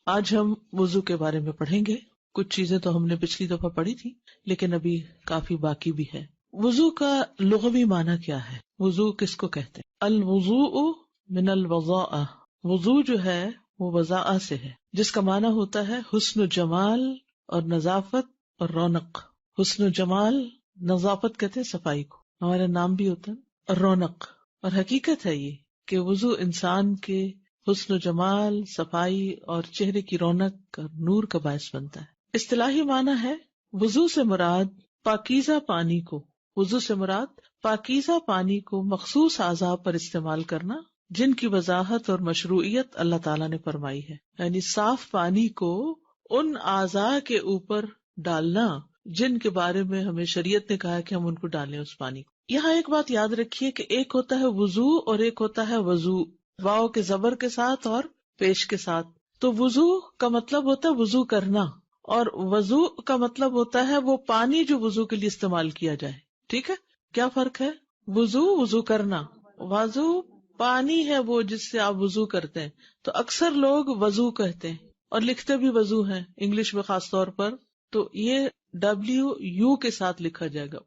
آج ہم وضو کے بارے میں پڑھیں گے. کچھ چیزیں تو ہم نے پچھلی دفعہ پڑھی تھی لیکن ابھی کافی باقی بھی ہے. وضو کا لغوی معنی کیا ہے؟ وضو کس کو کہتے ہیں؟ الوضوء من الوضاء. وضو جو ہے وہ وضاء سے ہے جس کا معنی ہوتا ہے حسن و جمال اور نظافت اور رونق. حسن و جمال، نظافت کہتے ہیں صفائی کو، ہمارا نام بھی ہوتا ہے، اور رونق. اور حقیقت ہے یہ کہ وضو انسان کے حسن و جمال، صفائی اور چہرے کی رونق اور نور کا باعث بنتا ہے. اصطلاحی معنی ہے وضو سے مراد پاکیزہ پانی کو، وضو سے مراد پاکیزہ پانی کو مخصوص اعضاء پر استعمال کرنا جن کی وضاحت اور مشروعیت اللہ تعالیٰ نے فرمائی ہے. یعنی صاف پانی کو ان اعضاء کے اوپر ڈالنا جن کے بارے میں ہمیں شریعت نے کہا کہ ہم ان کو ڈالیں اس پانی کو. یہاں ایک بات یاد رکھیے کہ ایک ہوتا ہے وضو اور ایک ہوتا ہے وضو، واو کے زبر کے ساتھ اور پیش کے ساتھ. تو وضو کا مطلب ہوتا ہے وضو کرنا، اور وضو کا مطلب ہوتا ہے وہ پانی جو وضو کے لیے استعمال کیا جائے. ٹھیک ہے، کیا فرق ہے؟ وضو کرنا، وضو پانی ہے وہ جس سے آپ وضو کرتے ہیں. تو اکثر لوگ وضو کہتے ہیں اور لکھتے بھی وضو ہیں انگلش میں خاص طور پر، تو یہ WU کے ساتھ لکھا جائے گا.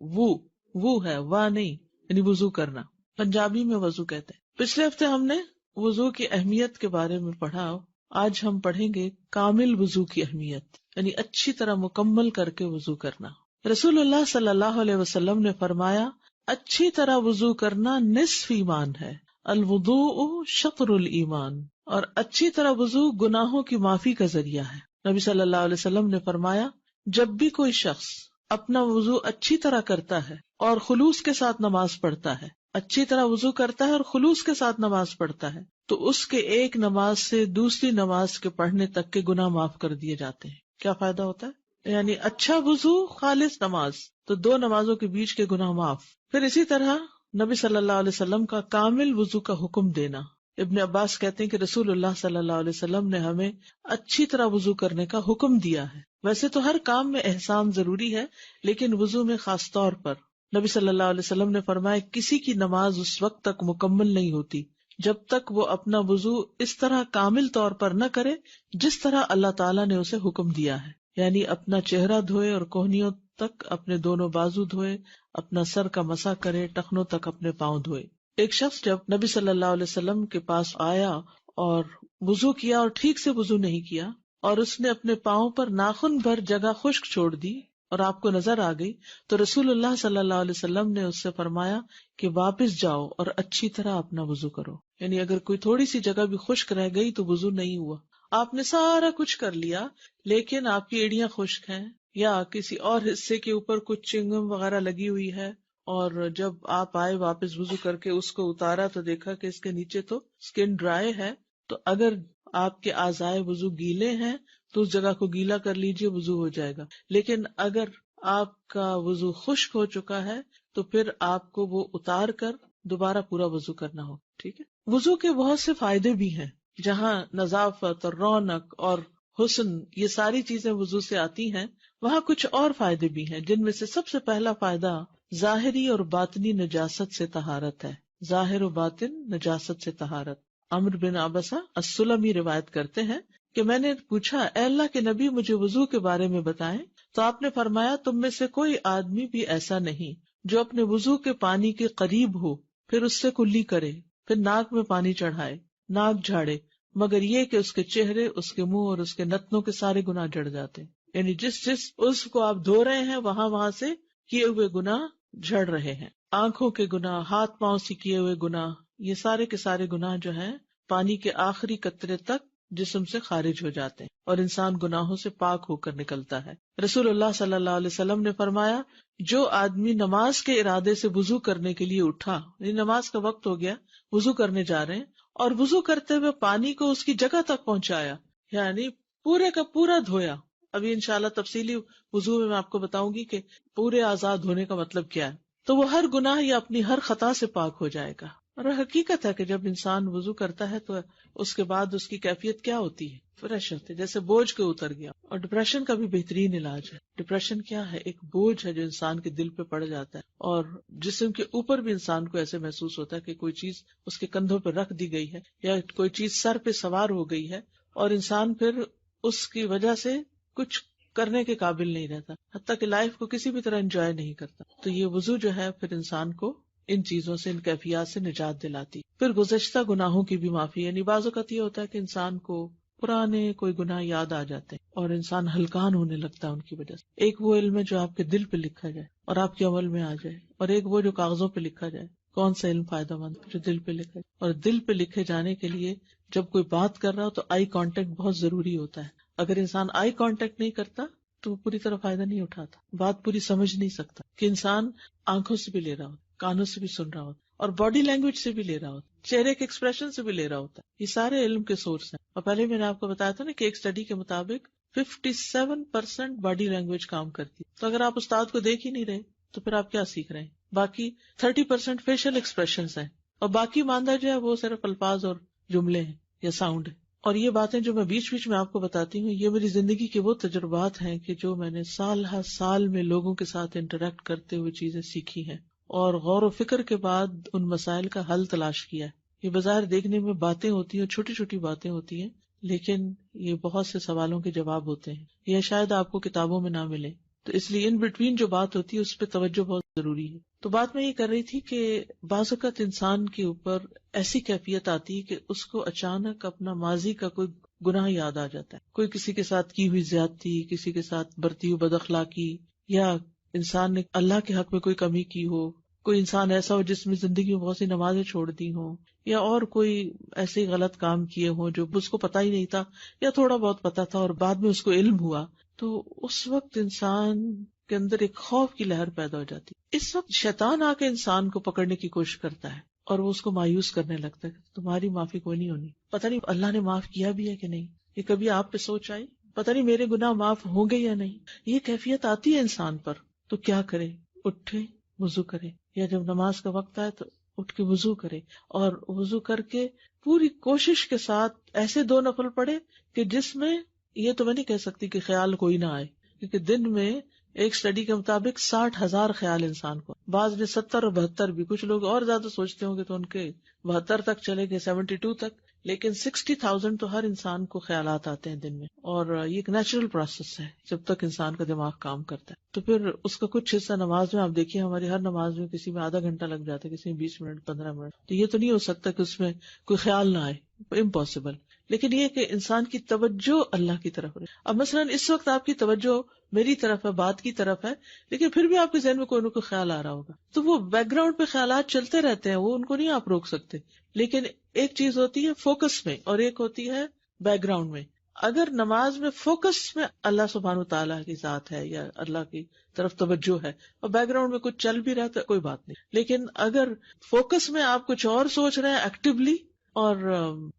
وہ ہے، واہ نہیں، یعنی وضو کرنا. پنجابی میں وضو کہتے ہیں. پچھلے ہفتے ہم نے وضو کی اہمیت کے بارے میں پڑھا. آج ہم پڑھیں گے کامل وضو کی اہمیت، یعنی اچھی طرح مکمل کر کے وضو کرنا. رسول اللہ صلی اللہ علیہ وسلم نے فرمایا اچھی طرح وضو کرنا نصف ایمان ہے. الوضوء شطر الایمان. اور اچھی طرح وضو گناہوں کی معافی کا ذریعہ ہے. نبی صلی اللہ علیہ وسلم نے فرمایا جب بھی کوئی شخص اپنا وضو اچھی طرح کرتا ہے اور خلوص کے ساتھ نماز پڑھتا ہے، اچھی طرح وضو کرتا ہے اور خلوص کے ساتھ نماز پڑھتا ہے، تو اس کے ایک نماز سے دوسری نماز کے پڑھنے تک کے گناہ معاف کر دیے جاتے ہیں. کیا فائدہ ہوتا ہے؟ یعنی اچھا وضو، خالص نماز، تو دو نمازوں کے بیچ کے گناہ معاف. پھر اسی طرح نبی صلی اللہ علیہ وسلم کا کامل وضو کا حکم دینا. ابن عباس کہتے ہیں کہ رسول اللہ صلی اللہ علیہ وسلم نے ہمیں اچھی طرح وضو کرنے کا حکم دیا ہے. ویسے تو ہر کام میں احسان ضروری ہے لیکن وضو میں خاص طور پر. نبی صلی اللہ علیہ وسلم نے فرمایا کسی کی نماز اس وقت تک مکمل نہیں ہوتی جب تک وہ اپنا وضو اس طرح کامل طور پر نہ کرے جس طرح اللہ تعالیٰ نے اسے حکم دیا ہے. یعنی اپنا چہرہ دھوئے اور کوہنیوں تک اپنے دونوں بازو دھوئے، اپنا سر کا مسح کرے، ٹخنوں تک اپنے پاؤں دھوئے. ایک شخص جب نبی صلی اللہ علیہ وسلم کے پاس آیا اور وضو کیا اور ٹھیک سے وضو نہیں کیا اور اس نے اپنے پاؤں پر ناخن بھر جگہ خشک چھوڑ دی اور آپ کو نظر آ گئی، تو رسول اللہ صلی اللہ علیہ وسلم نے اس سے فرمایا کہ واپس جاؤ اور اچھی طرح اپنا وضو کرو. یعنی اگر کوئی تھوڑی سی جگہ بھی خشک رہ گئی تو وضو نہیں ہوا. آپ نے سارا کچھ کر لیا لیکن آپ کی ایڑیاں خشک ہیں یا کسی اور حصے کے اوپر کچھ چنگم وغیرہ لگی ہوئی ہے، اور جب آپ آئے واپس وضو کر کے اس کو اتارا تو دیکھا کہ اس کے نیچے تو اسکن ڈرائی ہے، تو اگر آپ کے اعضائے وضو گیلے ہیں تو اس جگہ کو گیلا کر لیجئے، وضو ہو جائے گا. لیکن اگر آپ کا وضو خشک ہو چکا ہے تو پھر آپ کو وہ اتار کر دوبارہ پورا وضو کرنا ہو. ٹھیک ہے. وضو کے بہت سے فائدے بھی ہیں. جہاں نظافت اور رونق اور حسن یہ ساری چیزیں وضو سے آتی ہیں، وہاں کچھ اور فائدے بھی ہیں جن میں سے سب سے پہلا فائدہ ظاہری اور باطنی نجاست سے طہارت ہے. ظاہر و باطن نجاست سے طہارت. عمرو بن عبسہ السلمی روایت کرتے ہیں کہ میں نے پوچھا اے اللہ کے نبی مجھے وضو کے بارے میں بتائیں، تو آپ نے فرمایا تم میں سے کوئی آدمی بھی ایسا نہیں جو اپنے وضو کے پانی کے قریب ہو پھر اس سے کلی کرے، پھر ناک میں پانی چڑھائے، ناک جھاڑے، مگر یہ کہ اس کے چہرے، اس کے منہ اور اس کے نتنوں کے سارے گناہ جڑ جاتے. یعنی جس اس کو آپ دھو رہے ہیں وہاں سے کیے ہوئے گناہ جھڑ رہے ہیں. آنکھوں کے گناہ، ہاتھ پاؤں سے کیے ہوئے گناہ، یہ سارے کے سارے گناہ جو ہیں پانی کے آخری قطرے تک جسم سے خارج ہو جاتے ہیں اور انسان گناہوں سے پاک ہو کر نکلتا ہے. رسول اللہ صلی اللہ علیہ وسلم نے فرمایا جو آدمی نماز کے ارادے سے وضو کرنے کے لیے اٹھا، یعنی نماز کا وقت ہو گیا، وضو کرنے جا رہے ہیں، اور وضو کرتے ہوئے پانی کو اس کی جگہ تک پہنچایا، یعنی پورے کا پورا دھویا. ابھی انشاءاللہ تفصیلی وضو میں آپ کو بتاؤں گی کہ پورے آزاد ہونے کا مطلب کیا ہے. تو وہ ہر گناہ یا اپنی ہر خطا سے پاک ہو جائے گا. اور حقیقت ہے کہ جب انسان وضو کرتا ہے تو اس کے بعد اس کی کیفیت کیا ہوتی ہے؟ فریش ہوتی ہے، جیسے بوجھ کے اتر گیا. اور ڈپریشن کا بھی بہترین علاج ہے. ڈپریشن کیا ہے؟ ایک بوجھ ہے جو انسان کے دل پہ پڑ جاتا ہے اور جسم کے اوپر بھی انسان کو ایسے محسوس ہوتا ہے کہ کوئی چیز اس کے کندھوں پہ رکھ دی گئی ہے یا کوئی چیز سر پہ سوار ہو گئی ہے، اور انسان پھر اس کی وجہ سے کچھ کرنے کے قابل نہیں رہتا، حتیٰ کہ لائف کو کسی بھی طرح انجوائے نہیں کرتا. تو یہ وضو جو ہے پھر انسان کو ان چیزوں سے، ان کیفیات سے نجات دلاتی. پھر گزشتہ گناہوں کی بھی معافی، یعنی بعض اوقات یہ ہوتا ہے کہ انسان کو پرانے کوئی گناہ یاد آ جاتے ہیں اور انسان ہلکان ہونے لگتا ہے ان کی وجہ سے. ایک وہ علم ہے جو آپ کے دل پہ لکھا جائے اور آپ کے عمل میں آ جائے، اور ایک وہ جو کاغذوں پہ لکھا جائے. کون سا علم فائدہ مند؟ جو دل پہ لکھا جائے. اور دل پہ لکھے جانے کے لیے جب کوئی بات کر رہا ہو تو آئی کانٹیکٹ بہت ضروری ہوتا ہے. اگر انسان آئی کانٹیکٹ نہیں کرتا تو وہ پوری طرح فائدہ نہیں اٹھاتا، بات پوری سمجھ نہیں سکتا. کہ انسان آنکھوں سے بھی لے رہا ہوتا، کانوں سے بھی سن رہا ہوتا، اور باڈی لینگویج سے بھی لے رہا ہوتا، چہرے کے ایکسپریشن سے بھی لے رہا ہوتا. یہ سارے علم کے سورس ہیں. اور پہلے میں نے آپ کو بتایا تھا نا کہ ایک اسٹڈی کے مطابق 57% باڈی لینگویج کام کرتی ہے. تو اگر آپ استاد کو دیکھ ہی نہیں رہے تو پھر آپ کیا سیکھ رہے ہیں؟ باقی 30% فیشل ایکسپریشنز ہیں، اور باقی ماندہ جو ہے وہ صرف الفاظ اور جملے ہیں یا ساؤنڈ ہے. اور یہ باتیں جو میں بیچ بیچ میں آپ کو بتاتی ہوں، یہ میری زندگی کے وہ تجربات ہیں کہ جو میں نے سال ہر سال میں لوگوں کے ساتھ انٹریکٹ کرتے ہوئے چیزیں سیکھی ہیں، اور غور و فکر کے بعد ان مسائل کا حل تلاش کیا ہے. یہ بظاہر دیکھنے میں باتیں ہوتی ہیں، چھوٹی چھوٹی باتیں ہوتی ہیں، لیکن یہ بہت سے سوالوں کے جواب ہوتے ہیں. یہ شاید آپ کو کتابوں میں نہ ملے، تو اس لیے ان بٹوین جو بات ہوتی ہے اس پہ توجہ بہت ضروری ہے. تو بات میں یہ کر رہی تھی کہ بعض اوقات انسان کے اوپر ایسی کیفیت آتی ہے کہ اس کو اچانک اپنا ماضی کا کوئی گناہ یاد آ جاتا ہے. کوئی کسی کے ساتھ کی ہوئی زیادتی، کسی کے ساتھ برتی ہوئی بد اخلاقی، یا انسان نے اللہ کے حق میں کوئی کمی کی ہو. کوئی انسان ایسا ہو جس میں زندگی میں بہت سی نمازیں چھوڑ دی ہوں، یا اور کوئی ایسے غلط کام کیے ہوں جو اس کو پتہ ہی نہیں تھا یا تھوڑا بہت پتہ تھا اور بعد میں اس کو علم ہوا. تو اس وقت انسان کے اندر ایک خوف کی لہر پیدا ہو جاتی. اس وقت شیطان آ کے انسان کو پکڑنے کی کوشش کرتا ہے اور وہ اس کو مایوس کرنے لگتا ہے کہ تمہاری معافی کوئی نہیں ہونی، پتہ نہیں اللہ نے معاف کیا بھی ہے کہ نہیں. یہ کبھی آپ پہ سوچ آئی؟ پتہ نہیں میرے گناہ معاف ہوں گے یا نہیں. یہ کیفیت آتی ہے انسان پر. تو کیا کرے؟ اٹھے، وضو کرے، یا جب نماز کا وقت آئے تو اٹھ کے وضو کرے، اور وضو کر کے پوری کوشش کے ساتھ ایسے 2 نفل پڑھے کہ جس میں، یہ تو میں نہیں کہہ سکتی کہ خیال کوئی نہ آئے، کیونکہ دن میں ایک اسٹڈی کے مطابق 60,000 خیال انسان کو، بعض نے 70 اور 72 بھی، کچھ لوگ اور زیادہ سوچتے ہوں گے تو ان کے 72 تک چلے گئے، 72 تک، لیکن 60,000 تو ہر انسان کو خیالات آتے ہیں دن میں. اور یہ ایک نیچرل پروسیس ہے جب تک انسان کا دماغ کام کرتا ہے. تو پھر اس کا کچھ حصہ نماز میں، آپ دیکھیے ہماری ہر نماز میں کسی میں آدھا گھنٹہ لگ جاتا ہے، کسی میں 20 منٹ، 15 منٹ. تو یہ تو نہیں ہو سکتا کہ اس میں کوئی خیال نہ آئے، امپاسبل. لیکن یہ کہ انسان کی توجہ اللہ کی طرف رہے. اب مثلاً اس وقت آپ کی توجہ میری طرف ہے، بات کی طرف ہے، لیکن پھر بھی آپ کے ذہن میں کوئی نہ کوئی خیال آ رہا ہوگا. تو وہ بیک گراؤنڈ پہ خیالات چلتے رہتے ہیں، وہ ان کو نہیں آپ روک سکتے. لیکن ایک چیز ہوتی ہے فوکس میں اور ایک ہوتی ہے بیک گراؤنڈ میں. اگر نماز میں فوکس میں اللہ سبحانہ وتعالیٰ کی ذات ہے یا اللہ کی طرف توجہ ہے، اور بیک گراؤنڈ میں کچھ چل بھی رہا ہے تو کوئی بات نہیں. لیکن اگر فوکس میں آپ کچھ اور سوچ رہے ہیں ایکٹیولی، اور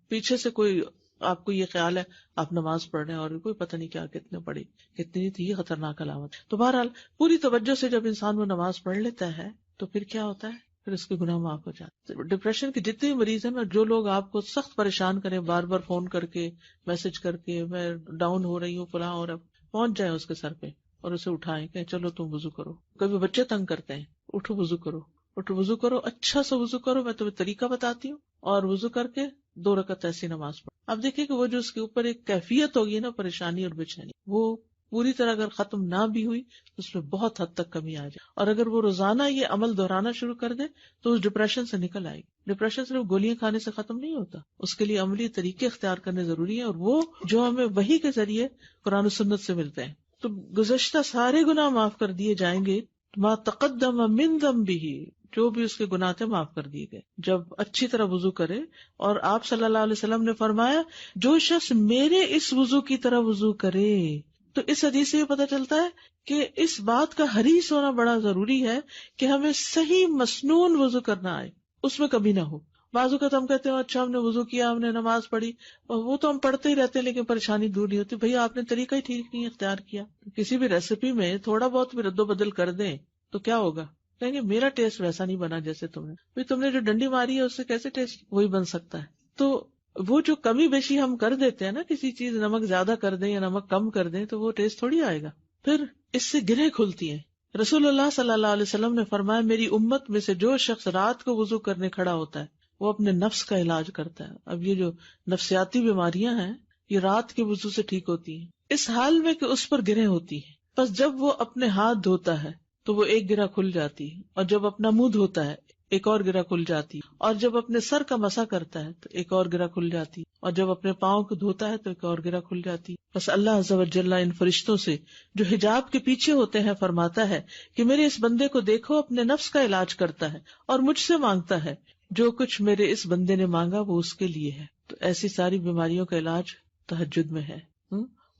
پیچھے سے کوئی آپ کو یہ خیال ہے آپ نماز پڑھ رہے ہیں اور کوئی پتہ نہیں کیا کتنے پڑھی کتنی تھی، یہ خطرناک علامت. تو بہرحال پوری توجہ سے جب انسان وہ نماز پڑھ لیتا ہے تو پھر کیا ہوتا ہے؟ پھر اس کے گناہ معاف ہو جاتے. ڈپریشن کے جتنے مریض ہیں نا، جو لوگ آپ کو سخت پریشان کریں، بار بار فون کر کے، میسج کر کے، میں ڈاؤن ہو رہی ہوں فلاں، اور اب پہنچ جائیں اس کے سر پہ اور اسے اٹھائیں کہ چلو تم وضو کرو. کبھی بچے تنگ کرتے ہیں، اٹھو وضو کرو، اٹھو وضو کرو، اچھا سا وضو کرو، میں تمہیں طریقہ بتاتی ہوں، اور وضو کر کے 2 رکعت ایسی نماز پڑھو. اب دیکھیں کہ وہ جو اس کے اوپر ایک کیفیت ہوگی نا پریشانی اور بے چینی، وہ پوری طرح اگر ختم نہ بھی ہوئی تو اس میں بہت حد تک کمی آ جائے. اور اگر وہ روزانہ یہ عمل دہرانا شروع کر دے تو اس ڈپریشن سے نکل آئے گی. ڈپریشن صرف گولیاں کھانے سے ختم نہیں ہوتا، اس کے لیے عملی طریقے اختیار کرنے ضروری ہیں، اور وہ جو ہمیں وحی کے ذریعے قرآن و سنت سے ملتے ہیں. تو گزشتہ سارے گناہ معاف کر دیے جائیں گے. ما تقدم من ذنبہ، جو بھی اس کے گناہ تھے معاف کر دیے گئے جب اچھی طرح وضو کرے. اور آپ صلی اللہ علیہ وسلم نے فرمایا جو شخص میرے اس وضو کی طرح وضو کرے. تو اس حدیث سے یہ پتہ چلتا ہے کہ اس بات کا حریص ہونا بڑا ضروری ہے کہ ہمیں صحیح مسنون وضو کرنا آئے، اس میں کبھی نہ ہو. بعض اوقات ہم کہتے ہیں اچھا ہم نے وضو کیا، ہم نے نماز پڑھی، اور وہ تو ہم پڑھتے ہی رہتے ہیں لیکن پریشانی دور نہیں ہوتی. بھئی آپ نے طریقہ ہی ٹھیک نہیں اختیار کیا. کسی بھی ریسیپی میں تھوڑا بہت بھی رد و بدل کر دیں تو کیا ہوگا؟ کہیں گے میرا ٹیسٹ ویسا نہیں بنا جیسے تم نے. بھئی تم نے جو ڈنڈی ماری ہے اس سے کیسے ٹیسٹ وہی بن سکتا ہے؟ تو وہ جو کمی بیشی ہم کر دیتے ہیں نا، کسی چیز نمک زیادہ کر دیں یا نمک کم کر دیں تو وہ ٹیسٹ تھوڑی آئے گا. پھر اس سے گرہیں کھلتی ہیں. رسول اللہ صلی اللہ علیہ وسلم نے فرمایا میری امت میں سے جو شخص رات کو وضو کرنے کھڑا ہوتا ہے وہ اپنے نفس کا علاج کرتا ہے. اب یہ جو نفسیاتی بیماریاں ہیں یہ رات کے وضو سے ٹھیک ہوتی ہیں، اس حال میں کہ اس پر گرہیں ہوتی ہیں. بس جب وہ اپنے ہاتھ دھوتا ہے تو وہ ایک گرہ کھل جاتی ہے، اور جب اپنا منہ دھوتا ہے ایک اور گرہ کھل جاتی ہے، اور جب اپنے سر کا مسح کرتا ہے تو ایک اور گرہ کھل جاتی ہے، اور جب اپنے پاؤں کو دھوتا ہے تو ایک اور گرہ کھل جاتی ہے. بس اللہ عز و جل ان فرشتوں سے جو حجاب کے پیچھے ہوتے ہیں فرماتا ہے کہ میرے اس بندے کو دیکھو، اپنے نفس کا علاج کرتا ہے اور مجھ سے مانگتا ہے، جو کچھ میرے اس بندے نے مانگا وہ اس کے لیے ہے. تو ایسی ساری بیماریوں کا علاج تہجد میں ہے.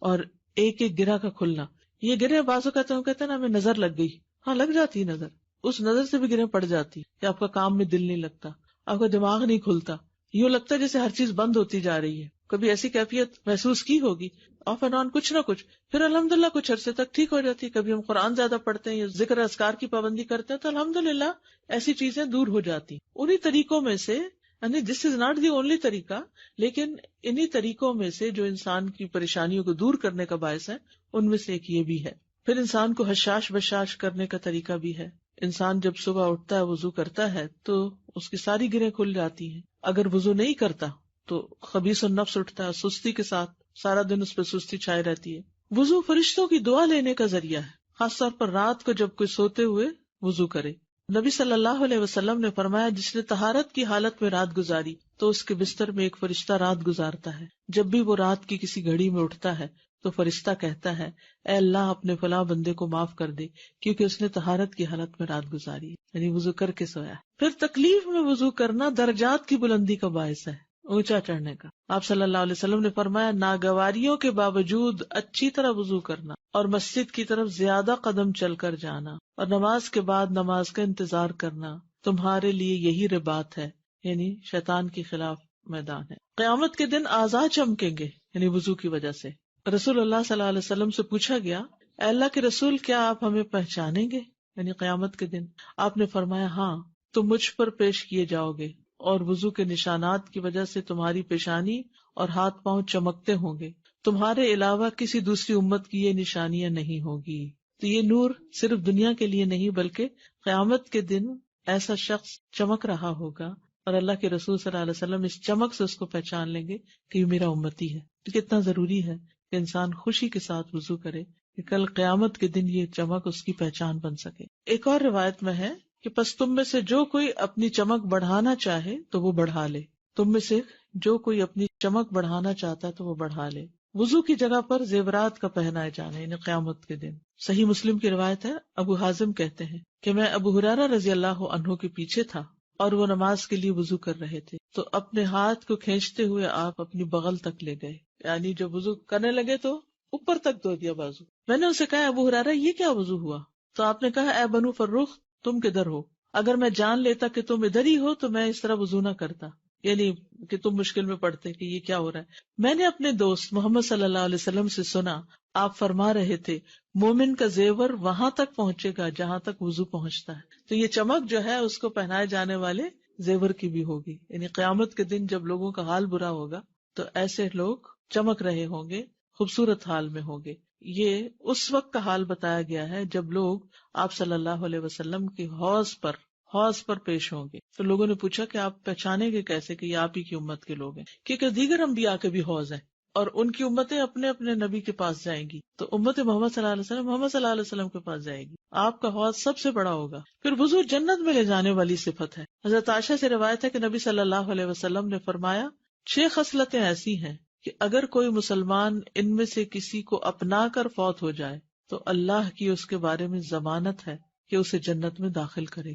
اور ایک ایک گرہ کا کھلنا، یہ گرہ بعضوں کہتے ہیں نا ہمیں نظر لگ گئی، ہاں لگ جاتی ہے نظر، اس نظر سے بھی گرہ پڑ جاتی کہ آپ کا کام میں دل نہیں لگتا، آپ کا دماغ نہیں کھلتا، یوں لگتا ہے جیسے ہر چیز بند ہوتی جا رہی ہے. کبھی ایسی کیفیت محسوس کی ہوگی، آف اینڈ آن کچھ نہ کچھ، پھر الحمدللہ کچھ عرصے تک ٹھیک ہو جاتی ہے. کبھی ہم قرآن زیادہ پڑھتے ہیں یا ذکر اذکار کی پابندی کرتے ہیں تو الحمدللہ ایسی چیزیں دور ہو جاتی. انہی طریقوں میں سے، یعنی دس از ناٹ دی اونلی طریقہ، لیکن انہی طریقوں میں سے جو انسان کی پریشانیوں کو دور کرنے کا باعث ہے ان میں سے ایک یہ بھی ہے. پھر انسان کو حشاش بشاش کرنے کا طریقہ بھی ہے. انسان جب صبح اٹھتا ہے وضو کرتا ہے تو اس کی ساری گرہیں کھل جاتی ہیں. اگر وضو نہیں کرتا تو خبیث النفس اٹھتا ہے، سستی کے ساتھ سارا دن اس پہ سستی چھائی رہتی ہے. وضو فرشتوں کی دعا لینے کا ذریعہ ہے، خاص طور پر رات کو جب کوئی سوتے ہوئے وضو کرے. نبی صلی اللہ علیہ وسلم نے فرمایا جس نے طہارت کی حالت میں رات گزاری تو اس کے بستر میں ایک فرشتہ رات گزارتا ہے. جب بھی وہ رات کی کسی گھڑی میں اٹھتا ہے تو فرشتہ کہتا ہے اے اللہ اپنے فلاں بندے کو معاف کر دے کیونکہ اس نے طہارت کی حالت میں رات گزاری ہے، یعنی وضو کر کے سویا. پھر تکلیف میں وضو کرنا درجات کی بلندی کا باعث ہے، اونچا چڑھنے کا. آپ صلی اللہ علیہ وسلم نے فرمایا ناگواریوں کے باوجود اچھی طرح وضو کرنا اور مسجد کی طرف زیادہ قدم چل کر جانا اور نماز کے بعد نماز کا انتظار کرنا تمہارے لیے یہی رباط ہے، یعنی شیطان کے خلاف میدان ہے. قیامت کے دن اعضاء چمکیں گے یعنی وضو کی وجہ سے. رسول اللہ صلی اللہ علیہ وسلم سے پوچھا گیا اے اللہ کے رسول کیا آپ ہمیں پہچانیں گے یعنی قیامت کے دن؟ آپ نے فرمایا ہاں، تم مجھ پر پیش کیے جاؤ گے اور وضو کے نشانات کی وجہ سے تمہاری پیشانی اور ہاتھ پاؤں چمکتے ہوں گے، تمہارے علاوہ کسی دوسری امت کی یہ نشانیاں نہیں ہوگی. تو یہ نور صرف دنیا کے لیے نہیں بلکہ قیامت کے دن ایسا شخص چمک رہا ہوگا اور اللہ کے رسول صلی اللہ علیہ وسلم اس چمک سے اس کو پہچان لیں گے کہ یہ میرا امتی ہے. تو کتنا ضروری ہے کہ انسان خوشی کے ساتھ وضو کرے کہ کل قیامت کے دن یہ چمک اس کی پہچان بن سکے. ایک اور روایت میں ہے کہ پس تم میں سے جو کوئی اپنی چمک بڑھانا چاہے تو وہ بڑھا لے. تم میں سے جو کوئی اپنی چمک بڑھانا چاہتا ہے تو وہ بڑھا لے. وضو کی جگہ پر زیورات کا پہنائے جانا یعنی قیامت کے دن. صحیح مسلم کی روایت ہے، ابو حازم کہتے ہیں کہ میں ابو ہریرہ رضی اللہ عنہ کے پیچھے تھا اور وہ نماز کے لیے وضو کر رہے تھے تو اپنے ہاتھ کو کھینچتے ہوئے آپ اپنی بغل تک لے گئے، یعنی جب وضو کرنے لگے تو اوپر تک دھو دیا بازو. میں نے اسے کہا ابو ہریرہ یہ کیا وضو ہوا؟ تو آپ نے کہا اے بنو فروخ تم کدھر ہو؟ اگر میں جان لیتا کہ تم ادھر ہی ہو تو میں اس طرح وضو نہ کرتا، یعنی کہ تم مشکل میں پڑتے کہ یہ کیا ہو رہا ہے. میں نے اپنے دوست محمد صلی اللہ علیہ وسلم سے سنا آپ فرما رہے تھے مومن کا زیور وہاں تک پہنچے گا جہاں تک وضو پہنچتا ہے. تو یہ چمک جو ہے اس کو پہنائے جانے والے زیور کی بھی ہوگی، یعنی قیامت کے دن جب لوگوں کا حال برا ہوگا تو ایسے لوگ چمک رہے ہوں گے، خوبصورت حال میں ہوں گے. یہ اس وقت کا حال بتایا گیا ہے جب لوگ آپ صلی اللہ علیہ وسلم کی حوض پر پیش ہوں گے. تو لوگوں نے پوچھا کہ آپ پہچانیں گے کیسے کہ یہ آپ ہی کی امت کے لوگ ہیں؟ کیونکہ دیگر انبیاء کے بھی حوض ہیں اور ان کی امتیں اپنے اپنے نبی کے پاس جائیں گی. تو امت محمد صلی اللہ علیہ وسلم محمد صلی اللہ علیہ وسلم کے پاس جائے گی، آپ کا حوض سب سے بڑا ہوگا. پھر وضو جنت میں لے جانے والی صفت ہے. حضرت عائشہ سے روایت ہے کہ نبی صلی اللہ علیہ وسلم نے فرمایا 6 خصلتیں ایسی ہیں کہ اگر کوئی مسلمان ان میں سے کسی کو اپنا کر فوت ہو جائے تو اللہ کی اس کے بارے میں ضمانت ہے کہ اسے جنت میں داخل کرے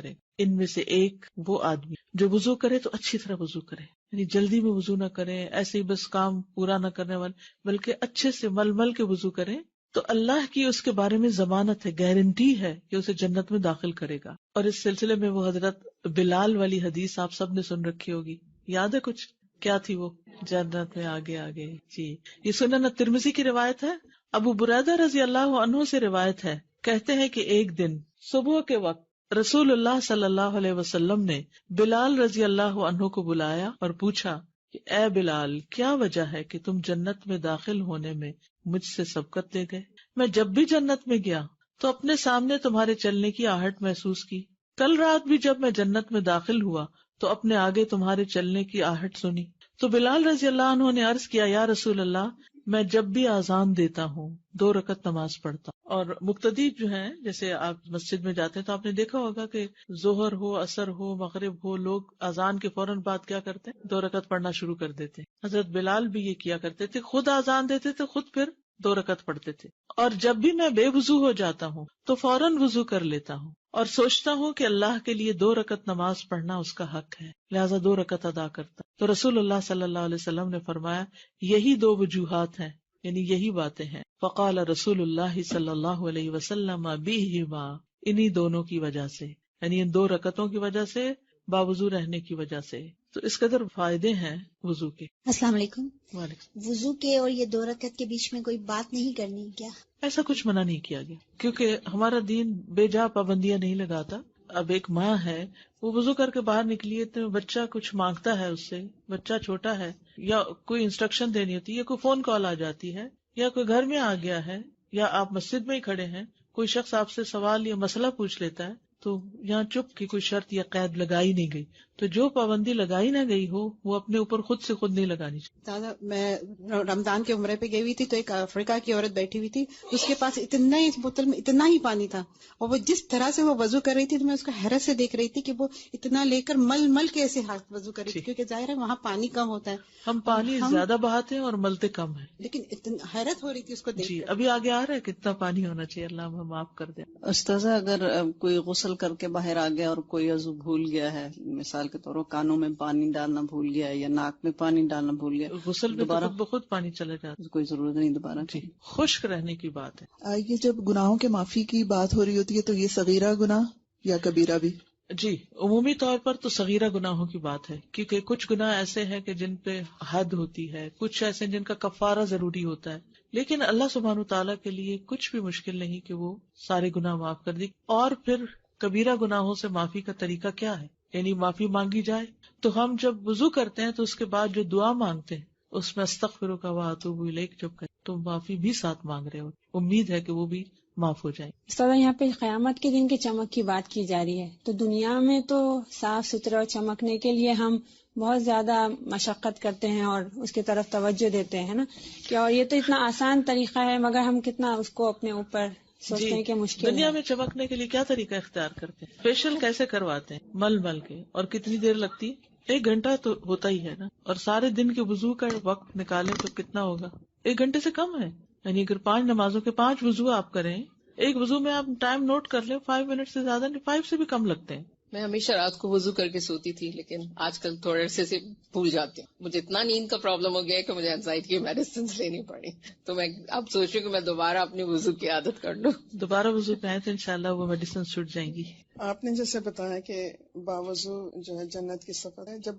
گا. ان میں سے ایک وہ آدمی جو وضو کرے تو اچھی طرح وضو کرے، یعنی جلدی میں وضو نہ کرے، ایسے ہی بس کام پورا نہ کرنے والے، بلکہ اچھے سے مل مل کے وضو کرے تو اللہ کی اس کے بارے میں ضمانت ہے، گارنٹی ہے کہ اسے جنت میں داخل کرے گا. اور اس سلسلے میں وہ حضرت بلال والی حدیث آپ سب نے سن رکھی ہوگی، یاد ہے کچھ؟ کیا تھی وہ؟ جنت میں آگے آگے. جی، یہ سنن ترمذی کی روایت ہے. ابو بریدہ رضی اللہ عنہ سے روایت ہے، کہتے ہیں کہ ایک دن صبح کے وقت رسول اللہ صلی اللہ علیہ وسلم نے بلال رضی اللہ عنہ کو بلایا اور پوچھا کہ اے بلال، کیا وجہ ہے کہ تم جنت میں داخل ہونے میں مجھ سے سبقت لے گئے؟ میں جب بھی جنت میں گیا تو اپنے سامنے تمہارے چلنے کی آہٹ محسوس کی. کل رات بھی جب میں جنت میں داخل ہوا تو اپنے آگے تمہارے چلنے کی آہٹ سنی. تو بلال رضی اللہ عنہ نے عرض کیا یا رسول اللہ میں جب بھی اذان دیتا ہوں 2 رکعت نماز پڑھتا ہوں. اور مقتدی جو ہیں جیسے آپ مسجد میں جاتے ہیں تو آپ نے دیکھا ہوگا کہ ظہر ہو عصر ہو مغرب ہو لوگ اذان کے فوراً بعد کیا کرتے ہیں 2 رکعت پڑھنا شروع کر دیتے ہیں. حضرت بلال بھی یہ کیا کرتے تھے, خود اذان دیتے تھے خود پھر 2 رکعت پڑھتے تھے. اور جب بھی میں بے وضو ہو جاتا ہوں تو فوراً وضو کر لیتا ہوں اور سوچتا ہوں کہ اللہ کے لیے 2 رکعت نماز پڑھنا اس کا حق ہے, لہٰذا 2 رکعت ادا کرتا. تو رسول اللہ صلی اللہ علیہ وسلم نے فرمایا یہی 2 وجوہات ہیں, یعنی یہی باتیں ہیں. فقال رسول اللہ صلی اللہ علیہ وسلم بہما, انہی دونوں کی وجہ سے, یعنی ان 2 رکعتوں کی وجہ سے, باوضو رہنے کی وجہ سے. تو اس قدر فائدے ہیں وضو کے. السلام علیکم. وعلیکم. وضو کے اور یہ 2 رکعت کے بیچ میں کوئی بات نہیں کرنی کیا؟ ایسا کچھ منع نہیں کیا گیا کیونکہ ہمارا دین بے جا پابندیاں نہیں لگاتا. اب ایک ماں ہے وہ وضو کر کے باہر نکلی ہے تو بچہ کچھ مانگتا ہے اس سے, بچہ چھوٹا ہے, یا کوئی انسٹرکشن دینی ہوتی ہے, یا کوئی فون کال آ جاتی ہے, یا کوئی گھر میں آ گیا ہے, یا آپ مسجد میں ہی کھڑے ہیں, کوئی شخص آپ سے سوال یا مسئلہ پوچھ لیتا ہے, تو یہاں چپ کی کوئی شرط یا قید لگائی نہیں گئی. تو جو پابندی لگائی نہ گئی ہو وہ اپنے اوپر خود سے خود نہیں لگانی چاہیے. دادا میں رمضان کے عمرے پہ گئی ہوئی تھی تو ایک افریقہ کی عورت بیٹھی ہوئی تھی, اس کے پاس اتنا ہی اس بوتل میں اتنا ہی پانی تھا, اور وہ جس طرح سے وہ وضو کر رہی تھی تو میں اس کو حیرت سے دیکھ رہی تھی کہ وہ اتنا لے کر مل مل کے ایسے ہاتھ وضو کر رہی تھی, کیونکہ ظاہر ہے وہاں پانی کم ہوتا ہے. ہم پانی زیادہ بہاتے ہیں اور ملتے کم ہیں, لیکن حیرت ہو رہی تھی اس کو دیکھ جی. کر. ابھی آگے آ رہا ہے کتنا پانی ہونا چاہیے, اللہ ہمیں معاف کر دیں. استاذہ اگر کوئی غسل کر کے باہر آ گیا اور کوئی عضو بھول گیا ہے, مثال کے طور پر کانوں میں پانی ڈالنا بھول گیا ہے یا ناک میں پانی ڈالنا بھول گیا, غسل میں دوبارہ خود بخود پانی چلا جاتا ہے, کوئی ضرورت نہیں دوبارہ. جی. خشک رہنے کی بات ہے. یہ جب گناہوں کے معافی کی بات ہو رہی ہوتی ہے تو یہ صغیرہ گناہ یا کبیرہ بھی؟ جی, عمومی طور پر تو صغیرہ گناہوں کی بات ہے, کیونکہ کچھ گناہ ایسے ہیں کہ جن پہ حد ہوتی ہے, کچھ ایسے جن کا کفارہ ضروری ہوتا ہے, لیکن اللہ سبحانہ وتعالیٰ کے لیے کچھ بھی مشکل نہیں کہ وہ سارے گناہ معاف کر دی. اور پھر کبیرہ گناہوں سے معافی کا طریقہ کیا ہے, یعنی معافی مانگی جائے. تو ہم جب وضو کرتے ہیں تو اس کے بعد جو دعا مانگتے ہیں اس میں استغفرک و اتوب الیک جب کریں تو معافی بھی ساتھ مانگ رہے ہو, امید ہے کہ وہ بھی معاف ہو جائیں. استاد یہاں پہ قیامت کے دن کی چمک کی بات کی جا رہی ہے, تو دنیا میں تو صاف ستھرا چمکنے کے لیے ہم بہت زیادہ مشقت کرتے ہیں اور اس کی طرف توجہ دیتے ہیں نا, کہ اور یہ تو اتنا آسان طریقہ ہے مگر ہم کتنا اس کو اپنے اوپر سوچتے ہیں کہ مشکل دنیا ہے. میں چمکنے کے لیے کیا طریقہ اختیار کرتے ہیں, فیشیل کیسے کرواتے ہیں, مل مل کے, اور کتنی دیر لگتی ہے, 1 گھنٹہ تو ہوتا ہی ہے نا, اور سارے دن کے وضو کا وقت نکالیں تو کتنا ہوگا, 1 گھنٹے سے کم ہے. یعنی اگر 5 نمازوں کے 5 وضو آپ کریں, ایک وضو میں آپ ٹائم نوٹ کر لیں, 5 منٹ سے زیادہ نہیں, 5 سے بھی کم لگتے ہیں. میں ہمیشہ رات کو وضو کر کے سوتی تھی, لیکن آج کل تھوڑے سے بھول جاتی ہوں. مجھے اتنا نیند کا پرابلم ہو گیا ہے کہ مجھے اینزائٹی کی میڈیسنز لینی پڑی, تو میں اب سوچ رہی ہوں کہ میں دوبارہ اپنی وضو کی عادت کر لوں. دوبارہ وضو پہ آئے تو انشاءاللہ وہ میڈیسن چھوٹ جائیں گی. آپ نے جیسے بتایا کہ باوضو جو ہے جنت کی سفر ہے, جب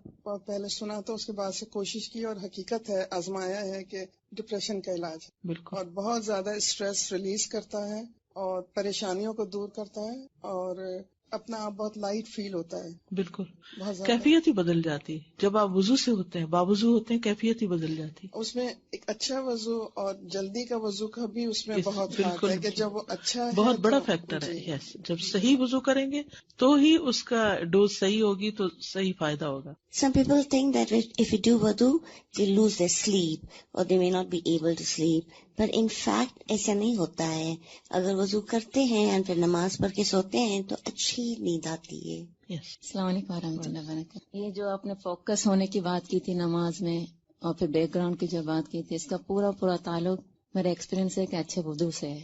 پہلے سنا تو اس کے بعد سے کوشش کی اور حقیقت ہے, آزمایا ہے کہ ڈپریشن کا علاج ہے, بالکل, اور بہت زیادہ اسٹریس ریلیز کرتا ہے اور پریشانیوں کو دور کرتا ہے, اور اپنا آپ بہت لائٹ فیل ہوتا ہے. بالکل, بہت زیادہ کیفیت ہی بدل جاتی ہے جب آپ وضو سے ہوتے ہیں, باوضو ہوتے ہیں, کیفیت ہی بدل جاتی. اس میں ایک اچھا وضو اور جلدی کا وضو کا بھی اس میں بہت فرق ہے, کہ جب وہ اچھا ہے بہت بڑا تو فیکٹر ہے. جی. یس, جب صحیح وضو کریں گے تو ہی اس کا ڈوز صحیح ہوگی تو صحیح فائدہ ہوگا. Some people think that if you do wudu, they lose their sleep or they may not be able to sleep. But in fact, ایسا نہیں ہوتا ہے. اگر وضو کرتے ہیں اور پھر نماز پڑھ کے سوتے ہیں تو اچھی نیند آتی ہے. السلام علیکم ورحمۃ اللہ وبرکاتہ. یہ جو آپ نے فوکس ہونے کی بات کی تھی نماز میں, اور پھر بیک گراؤنڈ کی جو بات کی تھی, اس کا پورا تعلق میرا ایکسپیرینس ہے کہ اچھے وضو سے ہے.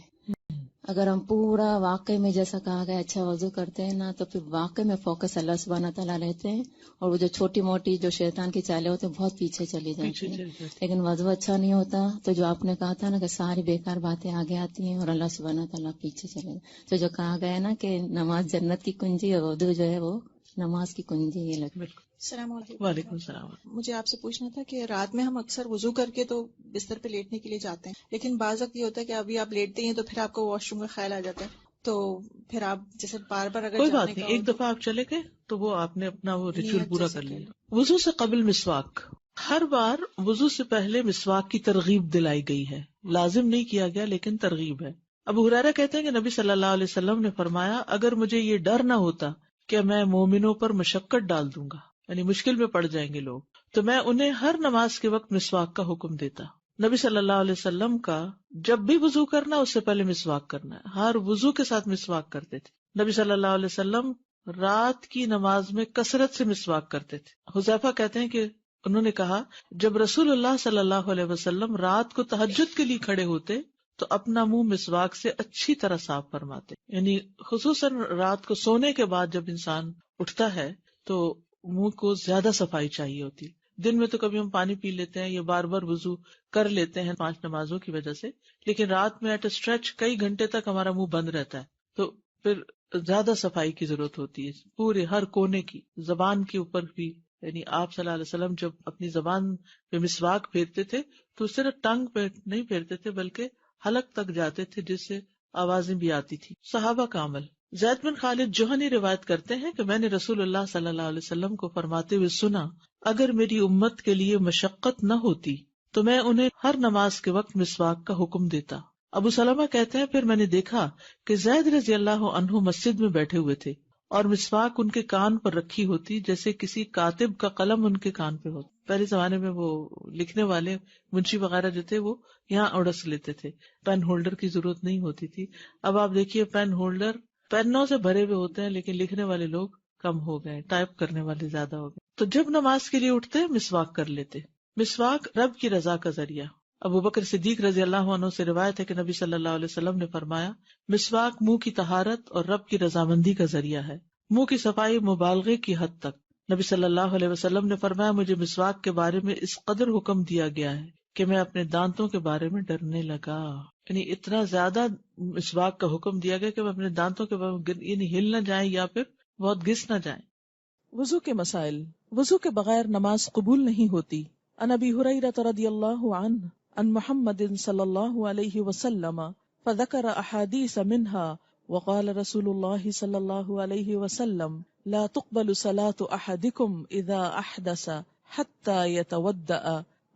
اگر ہم پورا واقعی میں جیسا کہا گیا اچھا وضو کرتے ہیں نا, تو پھر واقعی میں فوکس اللہ سبحانہ تعالیٰ رہتے ہیں, اور وہ جو چھوٹی موٹی جو شیطان کی چالیں ہوتے ہیں بہت پیچھے چلی جاتی ہیں. لیکن وضو اچھا نہیں ہوتا تو جو آپ نے کہا تھا نا کہ ساری بیکار باتیں آگے آتی ہیں اور اللہ سبحانہ تعالیٰ پیچھے چلے. تو جو کہا گیا نا کہ نماز جنت کی کنجی اور وضو جو ہے وہ نماز کی کنجی, یہ لگتا ہے. السلام علیکم. وعلیکم السلام. مجھے آپ سے پوچھنا تھا کہ رات میں ہم اکثر وضو کر کے تو بستر پہ لیٹنے کے لیے جاتے ہیں, لیکن بعض وقت یہ ہوتا ہے کہ ابھی آپ لیٹتے ہیں تو پھر آپ کو واش روم کا خیال آ جاتا ہے, تو پھر آپ جیسے بار بار اگر کوئی بات نہیں, ایک دفعہ آپ چلے گئے تو وہ آپ نے اپنا وہ ریچول پورا کر لیا. وضو سے قبل مسواک, ہر بار وضو سے پہلے مسواک کی ترغیب دلائی گئی ہے, لازم نہیں کیا گیا لیکن ترغیب ہے. ابو ہریرہ کہتے ہیں کہ نبی صلی اللہ علیہ وسلم نے فرمایا, اگر مجھے یہ ڈر نہ ہوتا کہ میں مومنوں پر مشقت ڈال دوں گا, یعنی مشکل میں پڑ جائیں گے لوگ, تو میں انہیں ہر نماز کے وقت مسواک کا حکم دیتا. نبی صلی اللہ علیہ وسلم کا جب بھی وضو کرنا اس سے پہلے مسواک کرنا ہے، ہر وضو کے ساتھ مسواک کرتے تھے. نبی صلی اللہ علیہ وسلم رات کی نماز میں کثرت سے مسواک کرتے تھے. حذیفہ کہتے ہیں کہ انہوں نے کہا جب رسول اللہ صلی اللہ علیہ وسلم رات کو تہجد کے لیے کھڑے ہوتے تو اپنا منہ مسواک سے اچھی طرح صاف فرماتے. یعنی خصوصاً رات کو سونے کے بعد جب انسان اٹھتا ہے تو منہ کو زیادہ صفائی چاہیے ہوتی. دن میں تو کبھی ہم پانی پی لیتے ہیں یا بار بار وضو کر لیتے ہیں 5 نمازوں کی وجہ سے، لیکن رات میں ایٹ اسٹریچ کئی گھنٹے تک ہمارا منہ بند رہتا ہے، تو پھر زیادہ صفائی کی ضرورت ہوتی ہے پورے ہر کونے کی. زبان کے اوپر بھی، یعنی آپ صلی اللہ علیہ وسلم جب اپنی زبان پہ مسواک پھیرتے تھے تو صرف ٹنگ پہ نہیں پھیرتے تھے بلکہ حلق تک جاتے تھے جس سے آوازیں بھی آتی تھی. صحابہ کا عمل. زید بن خالد جوہنی روایت کرتے ہیں کہ میں نے رسول اللہ صلی اللہ علیہ وسلم کو فرماتے ہوئے سنا، اگر میری امت کے لیے مشقت نہ ہوتی تو میں انہیں ہر نماز کے وقت مسواک کا حکم دیتا. ابو سلمہ کہتے ہیں پھر میں نے دیکھا کہ زید رضی اللہ عنہ مسجد میں بیٹھے ہوئے تھے اور مسواک ان کے کان پر رکھی ہوتی جیسے کسی کاتب کا قلم ان کے کان پہ ہوتا. پہلے زمانے میں وہ لکھنے والے منشی وغیرہ جو تھے وہ یہاں اڑس لیتے تھے، پین ہولڈر کی ضرورت نہیں ہوتی تھی. اب آپ دیکھیے پین ہولڈر پینوں سے بھرے ہوئے ہوتے ہیں لیکن لکھنے والے لوگ کم ہو گئے، ٹائپ کرنے والے زیادہ ہو گئے. تو جب نماز کے لیے اٹھتے مسواک کر لیتے. مسواک رب کی رضا کا ذریعہ. ابو بکر صدیق رضی اللہ عنہ سے روایت ہے کہ نبی صلی اللہ علیہ وسلم نے فرمایا مسواک منہ کی طہارت اور رب کی رضامندی کا ذریعہ ہے. منہ کی صفائی مبالغے کی حد تک. نبی صلی اللہ علیہ وسلم نے فرمایا مجھے مسواک کے بارے میں اس قدر حکم دیا گیا ہے کہ میں اپنے دانتوں کے بارے میں ڈرنے لگا. یعنی اتنا زیادہ مسواک کا حکم دیا گیا کہ میں اپنے دانتوں کے بارے میں یعنی ہل نہ جائیں یا پھر بہت گھس نہ جائیں. وضو کے مسائل. وضو کے بغیر نماز قبول نہیں ہوتی. عن ابی ہریرہ رضی اللہ عنہ عن محمد صلی اللہ علیہ وسلم فذکر احادیث منها وقال رسول اللہ صلی اللہ علیہ وسلم لا تقبل صلاة احدکم اذا احدث حتى يتودع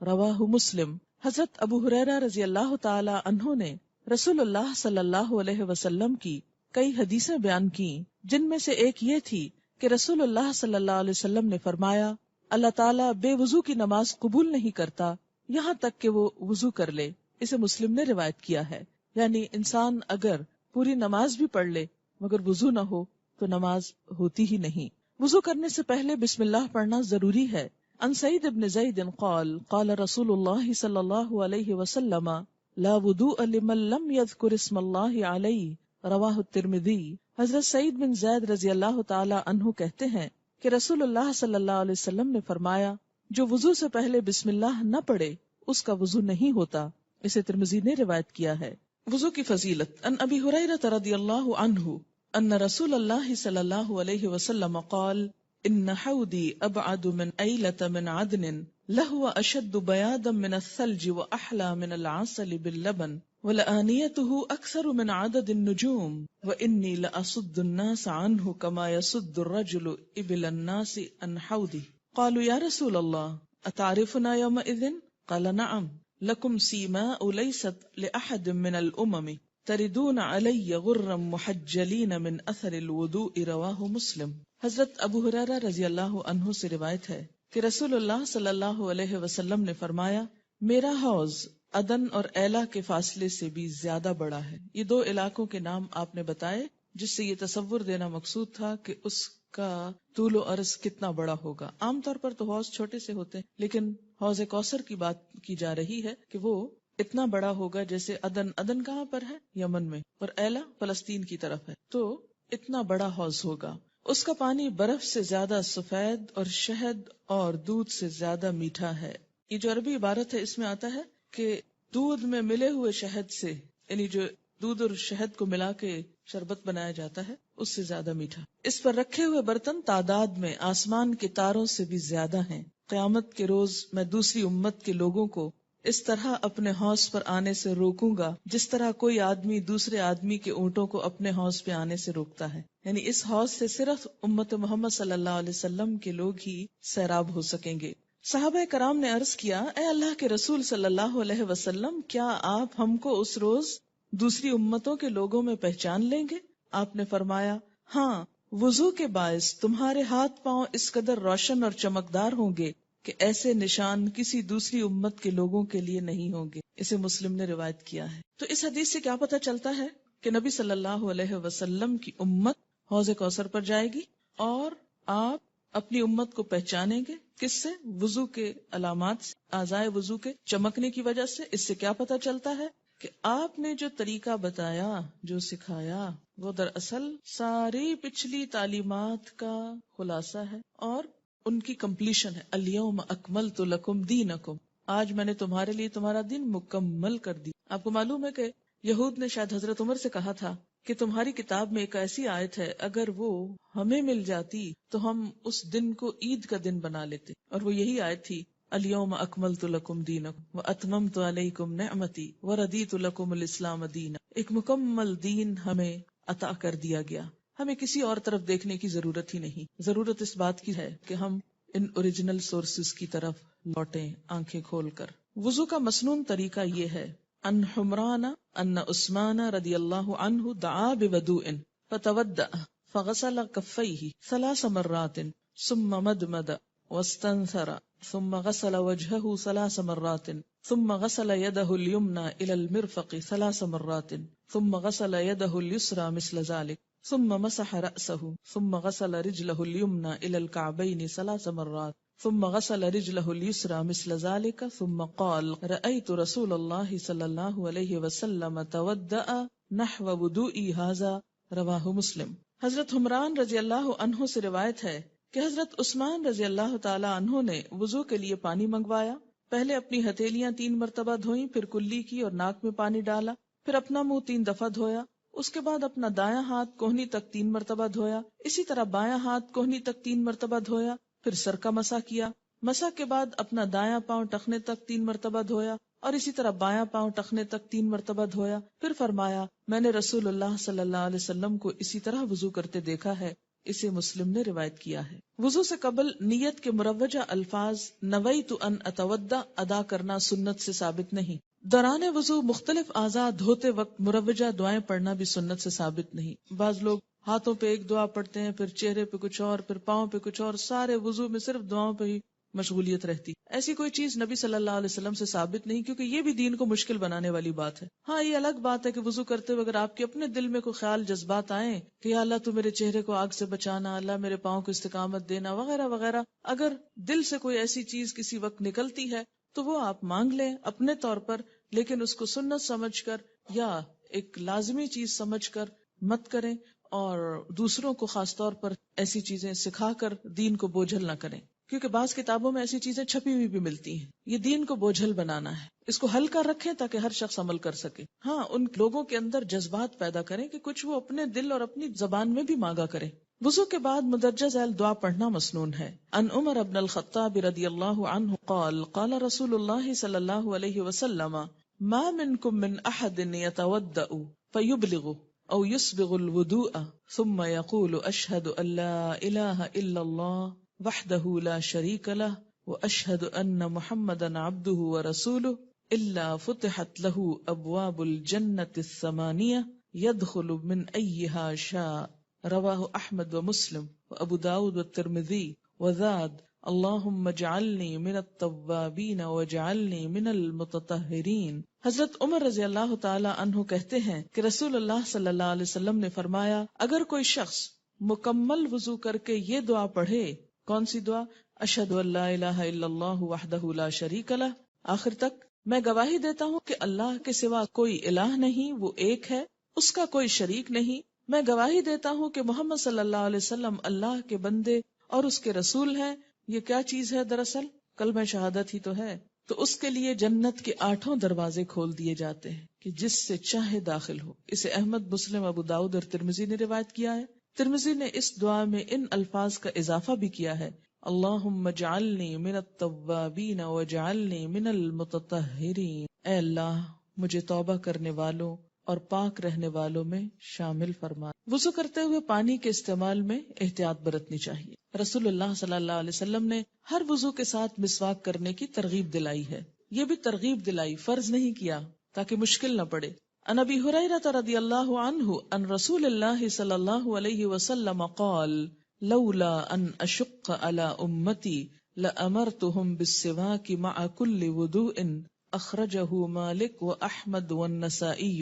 رواہ مسلم. حضرت ابو ہریرہ رضی اللہ تعالی عنہ نے رسول اللہ صلی اللہ علیہ وسلم کی کئی حدیثیں بیان کی جن میں سے ایک یہ تھی کہ رسول اللہ صلی اللہ علیہ وسلم نے فرمایا اللہ تعالیٰ بے وضو کی نماز قبول نہیں کرتا یہاں تک کہ وہ وضو کر لے. اسے مسلم نے روایت کیا ہے. یعنی انسان اگر پوری نماز بھی پڑھ لے مگر وضو نہ ہو تو نماز ہوتی ہی نہیں. وضو کرنے سے پہلے بسم اللہ پڑھنا ضروری ہے. عن سعید بن زید قال قال رسول اللہ صلی اللہ علیہ وسلم لا وضوء لمن لم يذكر اسم اللہ علیہ رواہ الترمذی. حضرت سعید بن زید رضی اللہ تعالی عنہ کہتے ہیں کہ رسول اللہ صلی اللہ علیہ وسلم نے فرمایا جو وضو سے پہلے بسم اللہ نہ پڑھے اس کا وضو نہیں ہوتا. اسے ترمذی نے روایت کیا ہے. وضو کی فضیلت. ان ابی ہریرہ رضی اللہ عنہ ان رسول اللہ صلی اللہ علیہ وسلم قال ان حوضی ابعد من ایلة من عدن لہو اشد بیادا من الثلج واحلی من العسل باللبن ولآنیته اکثر من عدد النجوم وانی لأصد الناس عنه كما يصد الرجل ابل الناس عن حوضه. قالوا یا رسول اللہ اتعرفنا يومئذ قال نعم لكم سیماء لیست لأحد من الامم تردون علی غرا محجلین من اثر الوضوء رواہ مسلم. حضرت ابو ہریرہ رضی اللہ عنہ سے روایت ہے کہ رسول اللہ صلی اللہ علیہ وسلم نے فرمایا میرا حوض عدن اور ایلا کے فاصلے سے بھی زیادہ بڑا ہے. یہ 2 علاقوں کے نام آپ نے بتائے جس سے یہ تصور دینا مقصود تھا کہ اس کا طول و عرض کتنا بڑا ہوگا. عام طور پر تو حوض چھوٹے سے ہوتے ہیں لیکن حوض کوثر کی بات کی جا رہی ہے کہ وہ اتنا بڑا ہوگا جیسے عدن کہاں پر ہے؟ یمن میں، اور ایلا فلسطین کی طرف ہے. تو اتنا بڑا حوض ہوگا. اس کا پانی برف سے زیادہ سفید اور شہد اور دودھ سے زیادہ میٹھا ہے. یہ جو عربی عبارت ہے اس میں آتا ہے کہ دودھ میں ملے ہوئے شہد سے، یعنی جو دودھ اور شہد کو ملا کے شربت بنایا جاتا ہے اس سے زیادہ میٹھا. اس پر رکھے ہوئے برتن تعداد میں آسمان کے تاروں سے بھی زیادہ ہیں. قیامت کے روز میں دوسری امت کے لوگوں کو اس طرح اپنے حوض پر آنے سے روکوں گا جس طرح کوئی آدمی دوسرے آدمی کے اونٹوں کو اپنے حوض پہ آنے سے روکتا ہے. یعنی اس حوض سے صرف امت محمد صلی اللہ علیہ وسلم کے لوگ ہی سیراب ہو سکیں گے. صحابہ کرام نے عرض کیا اے اللہ کے رسول صلی اللہ علیہ وسلم کیا آپ ہم کو اس روز دوسری امتوں کے لوگوں میں پہچان لیں گے؟ آپ نے فرمایا ہاں، وضو کے باعث تمہارے ہاتھ پاؤں اس قدر روشن اور چمکدار ہوں گے کہ ایسے نشان کسی دوسری امت کے لوگوں کے لیے نہیں ہوں گے. اسے مسلم نے روایت کیا ہے. تو اس حدیث سے کیا پتہ چلتا ہے کہ نبی صلی اللہ علیہ وسلم کی امت حوض کوثر پر جائے گی اور آپ اپنی امت کو پہچانیں گے. کس سے؟ وضو کے علامات سے، اعضائے وضو کے چمکنے کی وجہ سے. اس سے کیا پتہ چلتا ہے کہ آپ نے جو طریقہ بتایا، جو سکھایا، وہ دراصل ساری پچھلی تعلیمات کا خلاصہ ہے اور ان کی کمپلیشن ہے. الیوم اکملت لکم دینکم، آج میں نے تمہارے لیے تمہارا دین مکمل کر دی. آپ کو معلوم ہے کہ یہود نے شاید حضرت عمر سے کہا تھا کہ تمہاری کتاب میں ایک ایسی آیت ہے، اگر وہ ہمیں مل جاتی تو ہم اس دن کو عید کا دن بنا لیتے. اور وہ یہی آیت تھی، الیوم اکملت لکم دینکم واتممت علیکم نعمتی وردیت لکم الاسلام دینا. ایک مکمل دین ہمیں عطا کر دیا گیا، ہمیں کسی اور طرف دیکھنے کی ضرورت ہی نہیں. ضرورت اس بات کی ہے کہ ہم ان اوریجنل سورسز کی طرف لوٹیں آنکھیں کھول کر. وضو کا مسنون طریقہ یہ ہے. ان حمران ان عثمان رضی اللہ عنہ دعا بوضوء فتودع فغسل کفیہ 3 مرات ثم مدمد واستنثر ثم غسل وجهه 3 مرات ثم غسل يده اليمنى الى المرفق 3 مرات ثم غسل يده اليسرى مثل ذلك ثم مسح رأسه ثم غسل رجله اليمنى الى الكعبين 3 مرات ثم غسل رجله اليسرى مثل ذلك ثم قال رأيت رسول الله صلى الله عليه وسلم تودع نحو وضوئي هذا. رواہ مسلم. حضرت حمران رضی اللہ عنہ سے روایت ہے کہ حضرت عثمان رضی اللہ تعالی عنہ نے وضو کے لیے پانی منگوایا. پہلے اپنی ہتھیلیاں 3 مرتبہ دھوئیں، پھر کلی کی اور ناک میں پانی ڈالا، پھر اپنا منہ 3 دفعہ دھویا. اس کے بعد اپنا دایاں ہاتھ کوہنی تک 3 مرتبہ دھویا. اسی طرح بایاں ہاتھ کوہنی تک 3 مرتبہ دھویا، پھر سر کا مسح کیا. مسح کے بعد اپنا دایاں پاؤں ٹخنے تک 3 مرتبہ دھویا اور اسی طرح بایاں پاؤں ٹخنے تک 3 مرتبہ دھویا. پھر فرمایا میں نے رسول اللہ صلی اللہ علیہ وسلم کو اسی طرح وضو کرتے دیکھا ہے. اسے مسلم نے روایت کیا ہے. وضو سے قبل نیت کے مروجہ الفاظ نویت ان اتودع ادا کرنا سنت سے ثابت نہیں. دوران وضو مختلف اعضاء دھوتے وقت مروجہ دعائیں پڑھنا بھی سنت سے ثابت نہیں. بعض لوگ ہاتھوں پہ ایک دعا پڑھتے ہیں، پھر چہرے پہ کچھ اور، پھر پاؤں پہ کچھ اور، سارے وضو میں صرف دعاؤں پہ ہی مشغولیت رہتی. ایسی کوئی چیز نبی صلی اللہ علیہ وسلم سے ثابت نہیں، کیونکہ یہ بھی دین کو مشکل بنانے والی بات ہے. ہاں یہ الگ بات ہے کہ وضو کرتے ہوئے اگر آپ کے اپنے دل میں کوئی خیال جذبات آئیں کہ یا اللہ تو میرے چہرے کو آگ سے بچانا، اللہ میرے پاؤں کو استقامت دینا وغیرہ وغیرہ، اگر دل سے کوئی ایسی چیز کسی وقت نکلتی ہے تو وہ آپ مانگ لیں اپنے طور پر، لیکن اس کو سنت سمجھ کر یا ایک لازمی چیز سمجھ کر مت کریں، اور دوسروں کو خاص طور پر ایسی چیزیں سکھا کر دین کو بوجھل نہ کریں، کیونکہ بعض کتابوں میں ایسی چیزیں چھپی ہوئی بھی ملتی ہیں. یہ دین کو بوجھل بنانا ہے، اس کو ہلکا رکھیں تاکہ ہر شخص عمل کر سکے. ہاں ان لوگوں کے اندر جذبات پیدا کریں کہ کچھ وہ اپنے دل اور اپنی زبان میں بھی مانگا کریں. وضو کے بعد مدرجہ ذیل دعا پڑھنا مسنون ہے. ان عمر بن الخطاب رضی اللہ عنہ قال قال رسول اللہ صلی اللہ علیہ وسلم ما منکم من احد یتودع فیبلغ او يسبغ الوضوء ثم يقول اشهد ان لا اله الا الله وحده لا شريك له واشهد ان محمدا عبده ورسوله الا فتحت له ابواب الجنة 8 يدخل من ايها شاء. رواه احمد ومسلم وابو داود والترمذي وزاد اللهم اجعلني من التوابين واجعلني من المتطهرين. حضرت عمر رضی اللہ تعالی عنہ کہتے ہیں کہ رسول اللہ صلی اللہ علیہ وسلم نے فرمایا اگر کوئی شخص مکمل وضو کر کے یہ دعا پڑھے، کون سی دعا؟ اشہد ان لا الہ الا اللہ وحدہ لا شریک لہ آخر تک، میں گواہی دیتا ہوں کہ اللہ کے سوا کوئی الہ نہیں، وہ ایک ہے، اس کا کوئی شریک نہیں. میں گواہی دیتا ہوں کہ محمد صلی اللہ علیہ وسلم اللہ کے بندے اور اس کے رسول ہیں. یہ کیا چیز ہے؟ دراصل کلمہ شہادت ہی تو ہے. تو اس کے لیے جنت کے 8 دروازے کھول دیے جاتے ہیں کہ جس سے چاہے داخل ہو. اسے احمد، مسلم، ابو داؤد اور ترمذی نے روایت کیا ہے. ترمذی نے اس دعا میں ان الفاظ کا اضافہ بھی کیا ہے، اللہم اجعلنی من التوابین واجعلنی من المتطہرین. اے اللہ مجھے توبہ کرنے والوں اور پاک رہنے والوں میں شامل فرما. وضو کرتے ہوئے پانی کے استعمال میں احتیاط برتنی چاہیے. رسول اللہ صلی اللہ علیہ وسلم نے ہر وضو کے ساتھ مسواک کرنے کی ترغیب دلائی ہے. یہ بھی ترغیب دلائی، فرض نہیں کیا تاکہ مشکل نہ پڑے. عن ابی ہریرہ رضی اللہ عنہ ان رسول اللہ صلی اللہ علیہ وسلم قال لولا ان اشق على امتی لأمرتهم بالسواك مع كل وضوء اخرجہ مالک و احمد والنسائی۔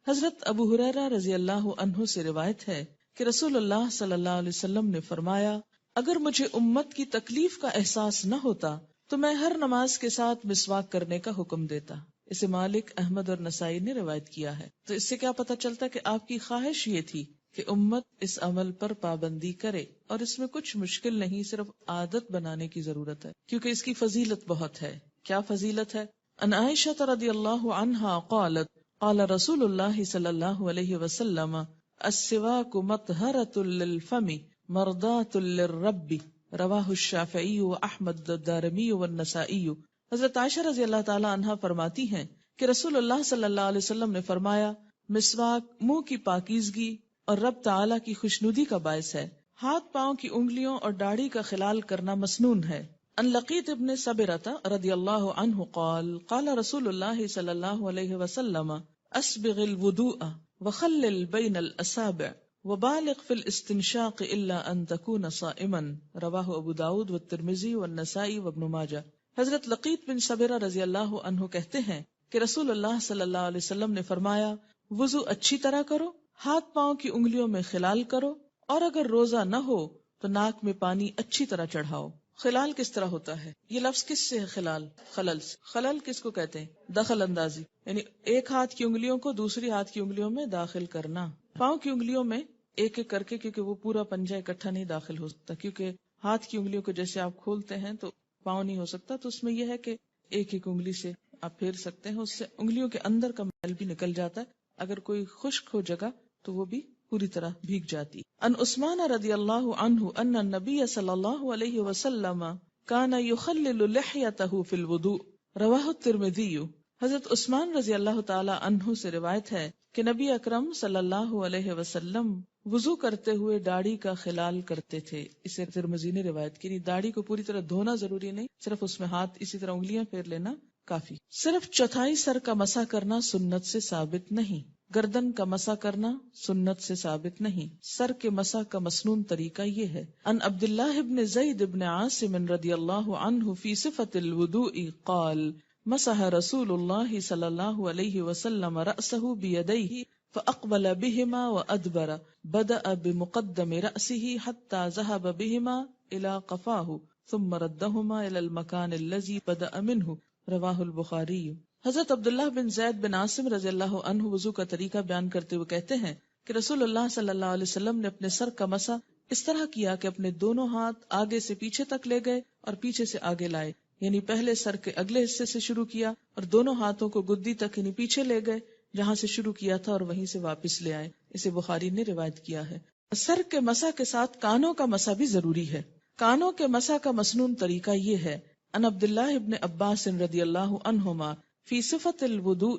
حضرت ابو ہریرہ رضی اللہ عنہ سے روایت ہے کہ رسول اللہ صلی اللہ علیہ وسلم نے فرمایا، اگر مجھے امت کی تکلیف کا احساس نہ ہوتا تو میں ہر نماز کے ساتھ مسواک کرنے کا حکم دیتا۔ اسے مالک، احمد اور نسائی نے روایت کیا ہے۔ تو اس سے کیا پتہ چلتا کہ آپ کی خواہش یہ تھی کہ امت اس عمل پر پابندی کرے، اور اس میں کچھ مشکل نہیں، صرف عادت بنانے کی ضرورت ہے، کیونکہ اس کی فضیلت بہت ہے۔ کیا فضیلت ہے؟ ان عائشہ رضی اللہ عنہا قالت قال رسول اللہ صلی اللہ علیہ وسلم السواک مطہرۃ للفم مرضاۃ للرب، رواہ الشافعی و احمد الدارمی والنسائی۔ حضرت عائشہ رضی اللہ تعالی عنہا فرماتی ہیں کہ رسول اللہ صلی اللہ علیہ وسلم نے فرمایا، مسواک منہ کی پاکیزگی اور رب تعالی کی خوشنودی کا باعث ہے۔ ہاتھ پاؤں کی انگلیوں اور داڑھی کا خلال کرنا مسنون ہے۔ ان لقیط ابن صبرۃ رضی اللہ عنہ قال قال رسول اللہ صلی اللہ علیہ وسلم اسبغ الوضوء وخلل بین الاصابع وبالغ فی الاستنشاق الا ان تکون صائما، رواہ ابو داود والترمذی والنسائی وابن ماجہ۔ حضرت لقیط بن صبرہ رضی اللہ عنہ کہتے ہیں کہ رسول اللہ صلی اللہ علیہ وسلم نے فرمایا، وضو اچھی طرح کرو، ہاتھ پاؤں کی انگلیوں میں خلال کرو، اور اگر روزہ نہ ہو تو ناک میں پانی اچھی طرح چڑھاؤ۔ خلال کس طرح ہوتا ہے؟ یہ لفظ کس سے ہے؟ خلال، خلل سے۔ خلل کس کو کہتے ہیں؟ دخل اندازی، یعنی ایک ہاتھ کی انگلیوں کو دوسری ہاتھ کی انگلیوں میں داخل کرنا۔ پاؤں کی انگلیوں میں ایک ایک کر کے، کیونکہ وہ پورا پنجہ اکٹھا نہیں داخل ہو سکتا، کیونکہ ہاتھ کی انگلیوں کو جیسے آپ کھولتے ہیں تو پاؤں نہیں ہو سکتا، تو اس میں یہ ہے کہ ایک ایک انگلی سے آپ پھیر سکتے ہیں، اس سے انگلیوں کے اندر کا میل بھی نکل جاتا ہے۔ اگر کوئی خشک ہو جگہ تو وہ بھی پوری طرح بھیگ جاتی۔ ان عثمان رضی اللہ عنہ ان النبی صلی اللہ علیہ وسلم کان یخلل لحیتہ فی الوضوء، رواہ الترمذی۔ حضرت عثمان رضی اللہ تعالی عنہ سے روایت ہے کہ نبی اکرم صلی اللہ علیہ وسلم وضو کرتے ہوئے داڑھی کا خلال کرتے تھے۔ اسے ترمذی نے روایت کی۔ داڑھی کو پوری طرح دھونا ضروری نہیں، صرف اس میں ہاتھ اسی طرح انگلیاں پھیر لینا کافی۔ صرف چوتھائی سر کا مسح کرنا سنت سے ثابت نہیں، گردن کا مسح کرنا سنت سے ثابت نہیں، سر کے مسح کا مسنون طریقہ یہ ہے۔ ان عبداللہ ابن زید ابن عاصم رضی اللہ عنہ فی صفت الوضوء قال مسح رسول اللہ صلی اللہ علیہ وسلم رأسہ بیدیہ فاقبل بہما وادبر، بدأ بمقدم رأسہ حتی ذہب بہما الى قفاہ ثم ردہما الى المکان الذی بدأ منہ، رواہ البخاری۔ حضرت عبداللہ بن زید بن عاصم رضی اللہ عنہ وضو کا طریقہ بیان کرتے ہوئے کہتے ہیں کہ رسول اللہ صلی اللہ علیہ وسلم نے اپنے سر کا مسح اس طرح کیا کہ اپنے دونوں ہاتھ آگے سے پیچھے تک لے گئے اور پیچھے سے آگے لائے، یعنی پہلے سر کے اگلے حصے سے شروع کیا اور دونوں ہاتھوں کو گدی تک یعنی پیچھے لے گئے جہاں سے شروع کیا تھا اور وہیں سے واپس لے آئے۔ اسے بخاری نے روایت کیا ہے۔ سر کے مسح کے ساتھ کانوں کا مسح بھی ضروری ہے۔ کانوں کے مسح کا مسنون طریقہ یہ ہے۔ ان عبداللہ ابن عباس رضی اللہ عنہما فی صفت الوضوء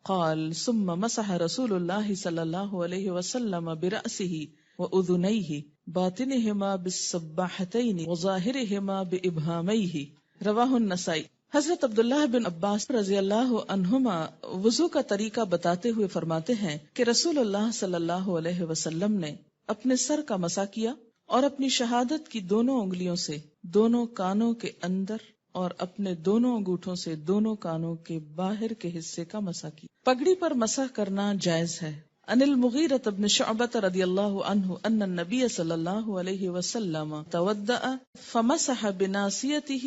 قال ثم مسح رسول اللہ صلی اللہ علیہ وسلم برأسہ وأذنیہ باطنہما بالسباحتین وظاہرہما بإبہامیہ، رواہ النسائی۔ حضرت عبداللہ بن عباس رضی اللہ عنہما وضو کا طریقہ بتاتے ہوئے فرماتے ہیں کہ رسول اللہ صلی اللہ علیہ وسلم نے اپنے سر کا مسح کیا اور اپنی شہادت کی دونوں انگلیوں سے دونوں کانوں کے اندر اور اپنے دونوں انگوٹھوں سے دونوں کانوں کے باہر کے حصے کا مسح کی۔ پگڑی پر مسح کرنا جائز ہے۔ ان المغیرۃ بن شعبۃ رضی اللہ عنہ ان النبی صلی اللہ علیہ وسلم تودأ فمسح بناصیتہ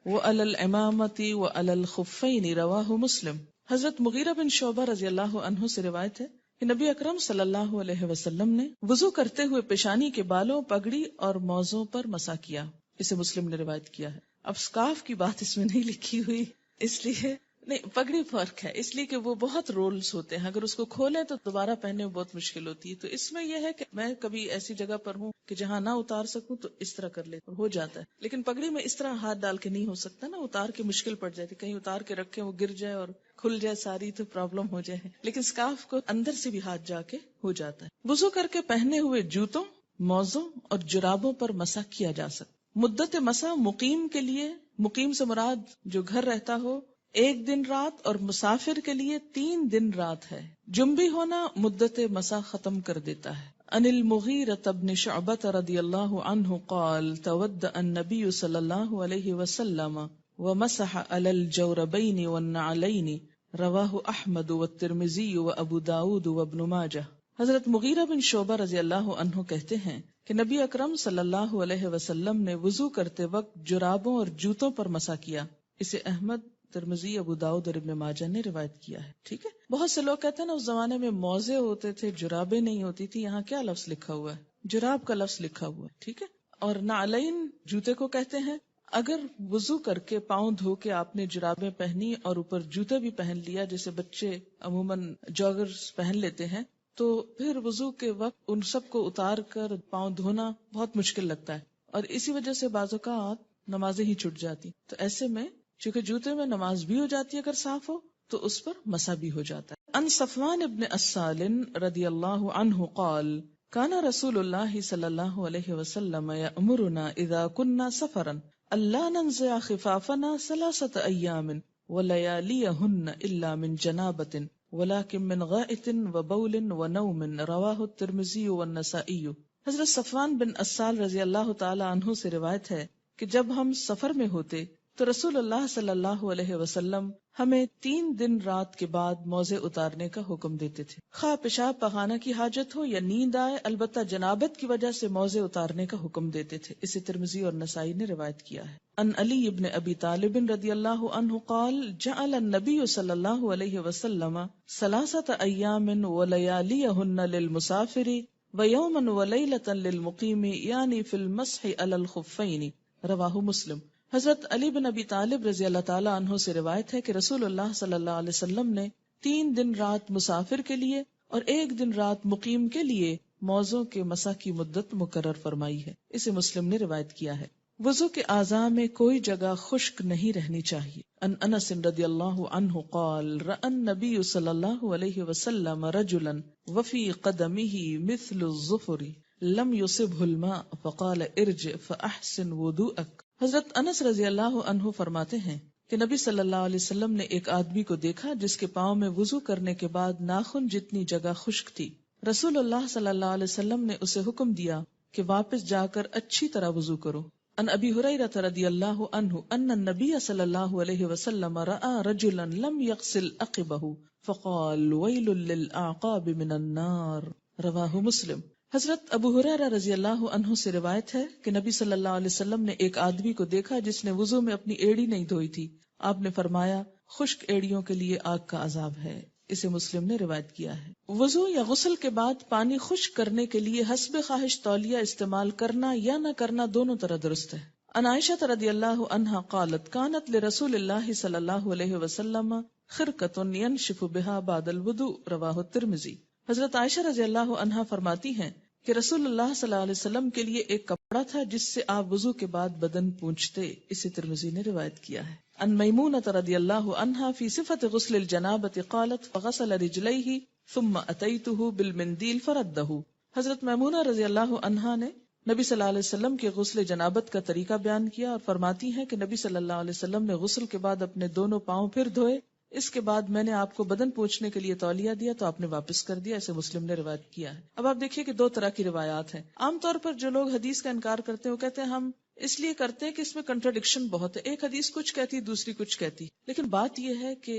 وعلی العمامۃ وعلی الخفین، رواہ مسلم۔ حضرت مغیرہ بن شعبہ رضی اللہ عنہ سے روایت ہے کہ نبی اکرم صلی اللہ علیہ وسلم نے وضو کرتے ہوئے پیشانی کے بالوں، پگڑی اور موزوں پر مسح کیا۔ اسے مسلم نے روایت کیا ہے۔ اب سکارف کی بات اس میں نہیں لکھی ہوئی، اس لیے نہیں، پگڑی فرق ہے اس لیے کہ وہ بہت رولز ہوتے ہیں، اگر اس کو کھولیں تو دوبارہ پہننے میں بہت مشکل ہوتی ہے۔ تو اس میں یہ ہے کہ میں کبھی ایسی جگہ پر ہوں کہ جہاں نہ اتار سکوں تو اس طرح کر لیتا ہوں، ہو جاتا ہے۔ لیکن پگڑی میں اس طرح ہاتھ ڈال کے نہیں ہو سکتا نا، اتار کے مشکل پڑ جاتی، کہیں اتار کے رکھے وہ گر جائے اور کھل جائے ساری تو پرابلم ہو جائے۔ لیکن سکارف کو اندر سے بھی ہاتھ جا کے ہو جاتا ہے۔ وضو کر کے پہنے ہوئے جوتوں، موزوں اور جرابوں پر مسح کیا جا سکتا۔ مدت مسح مقیم کے لیے، مقیم سے مراد جو گھر رہتا ہو، 1 دن رات اور مسافر کے لیے 3 دن رات ہے. جنبی ہونا مدت مسا ختم کر دیتا ہے. عن المغیرۃ بن شعبۃ رضی اللہ عنہ قال تودع النبی صلی اللہ علیہ وسلم ومسح علی الجوربین والنعلین رواہ احمد والترمذی وابو داود وابن ماجہ. حضرت مغیرہ بن شعبہ رضی اللہ عنہ کہتے ہیں کہ نبی اکرم صلی اللہ علیہ وسلم نے وضو کرتے وقت جرابوں اور جوتوں پر مسح کیا. اسے احمد، ترمذی، ابو داؤد اور ابن ماجہ نے روایت کیا ہے. ٹھیک ہے. بہت سے لوگ کہتے ہیں نا اس زمانے میں موزے ہوتے تھے، جرابیں نہیں ہوتی تھی. یہاں کیا لفظ لکھا ہوا ہے؟ جراب کا لفظ لکھا ہوا ہے. ٹھیک ہے. اور نعلین جوتے کو کہتے ہیں. اگر وضو کر کے پاؤں دھو کے آپ نے جرابیں پہنی اور اوپر جوتے بھی پہن لیا، جیسے بچے عموماً جاگرز پہن لیتے ہیں، تو پھر وضو کے وقت ان سب کو اتار کر پاؤں دھونا بہت مشکل لگتا ہے، اور اسی وجہ سے بعض اوقات نمازیں ہی چھوٹ جاتی. تو ایسے میں چونکہ جوتے میں نماز بھی ہو جاتی ہے اگر صاف ہو، تو اس پر مسح بھی ہو جاتا ہے. ان صفوان ابن اسال رضی اللہ عنہ قال کان رسول اللہ صلی اللہ علیہ وسلم یأمرنا اذا كنا سفرا الا ننزع خفافنا 3 ایام ولیالیہن الا من جنابۃ ولكن من غائط وبول ونوم رواہ الترمذی والنسائی. حضرت صفوان بن اسال رضی اللہ تعالی عنہ سے روایت ہے کہ جب ہم سفر میں ہوتے تو رسول اللہ صلی اللہ علیہ وسلم ہمیں 3 دن رات کے بعد موزے اتارنے کا حکم دیتے تھے، خواہ پیشاب پخانہ کی حاجت ہو یا نیند آئے، البتہ جنابت کی وجہ سے موزے اتارنے کا حکم دیتے تھے. اسے ترمذی اور نسائی نے روایت کیا ہے. ان علی ابن ابی طالب رضی اللہ عنہ قال جعل النبی صلی اللہ علیہ وسلم 3 ایام ولیالیہن للمسافر ویوما ولیلۃ للمقیم یعنی فی المسح علی الخفین رواہ مسلم. حضرت علی بن ابی طالب رضی اللہ تعالی عنہ سے روایت ہے کہ رسول اللہ صلی اللہ علیہ وسلم نے 3 دن رات مسافر کے لیے اور 1 دن رات مقیم کے لیے موزوں کے مسح کی مدت مقرر فرمائی ہے. اسے مسلم نے روایت کیا ہے. وضو کے اعضاء میں کوئی جگہ خشک نہیں رہنی چاہیے. ان انس رضی اللہ عنہ قال رأى النبی صلی اللہ علیہ وسلم رجلا وفی قدمہ مثل الظفر لم يصبه الماء فقال ارجع فاحسن وضوءک. حضرت انس رضی اللہ عنہ فرماتے ہیں کہ نبی صلی اللہ علیہ وسلم نے ایک آدمی کو دیکھا جس کے پاؤں میں وضو کرنے کے بعد ناخن جتنی جگہ خشک تھی. رسول اللہ صلی اللہ علیہ وسلم نے اسے حکم دیا کہ واپس جا کر اچھی طرح وضو کرو. ان ابی ہریرہ رضی اللہ عنہ ان النبی صلی اللہ علیہ وسلم رأى رجلا لم يغسل عقبہ فقال ویل للاعقاب من النار رواہ مسلم. حضرت ابو ہریرہ رضی اللہ عنہ سے روایت ہے کہ نبی صلی اللہ علیہ وسلم نے ایک آدمی کو دیکھا جس نے وضو میں اپنی ایڑی نہیں دھوئی تھی. آپ نے فرمایا خشک ایڑیوں کے لیے آگ کا عذاب ہے. اسے مسلم نے روایت کیا ہے. وضو یا غسل کے بعد پانی خشک کرنے کے لیے حسب خواہش تولیہ استعمال کرنا یا نہ کرنا دونوں طرح درست ہے. عن عائشہ رضی اللہ عنہا قالت کانت لرسول اللہ صلی اللہ علیہ وسلم خرقۃ ینشف بها بعد الوضوء رواہ الترمذی. حضرت عائشہ رضی اللہ عنہا فرماتی ہیں کہ رسول اللہ صلی اللہ علیہ وسلم کے لیے ایک کپڑا تھا جس سے آپ وضو کے بعد بدن پونچھتے. اسے ترمذی نے روایت کیا ہے. ان میمونۃ رضی اللہ عنہا فی صفت غسل الجنابۃ قالت فغسل رجلیہ ثم اتیتہ بالمندیل فردہ. حضرت میمونہ رضی اللہ عنہا نے نبی صلی اللہ علیہ وسلم کے غسل جنابت کا طریقہ بیان کیا اور فرماتی ہیں کہ نبی صلی اللہ علیہ وسلم نے غسل کے بعد اپنے دونوں پاؤں پھر دھوئے. اس کے بعد میں نے آپ کو بدن پوچھنے کے لیے تولیہ دیا تو آپ نے واپس کر دیا. اسے مسلم نے روایت کیا ہے. اب آپ دیکھیے کہ 2 طرح کی روایات ہیں. عام طور پر جو لوگ حدیث کا انکار کرتے ہیں وہ کہتے ہیں ہم اس لیے کرتے ہیں کہ اس میں کنٹراڈکشن بہت ہے، ایک حدیث کچھ کہتی دوسری کچھ کہتی. لیکن بات یہ ہے کہ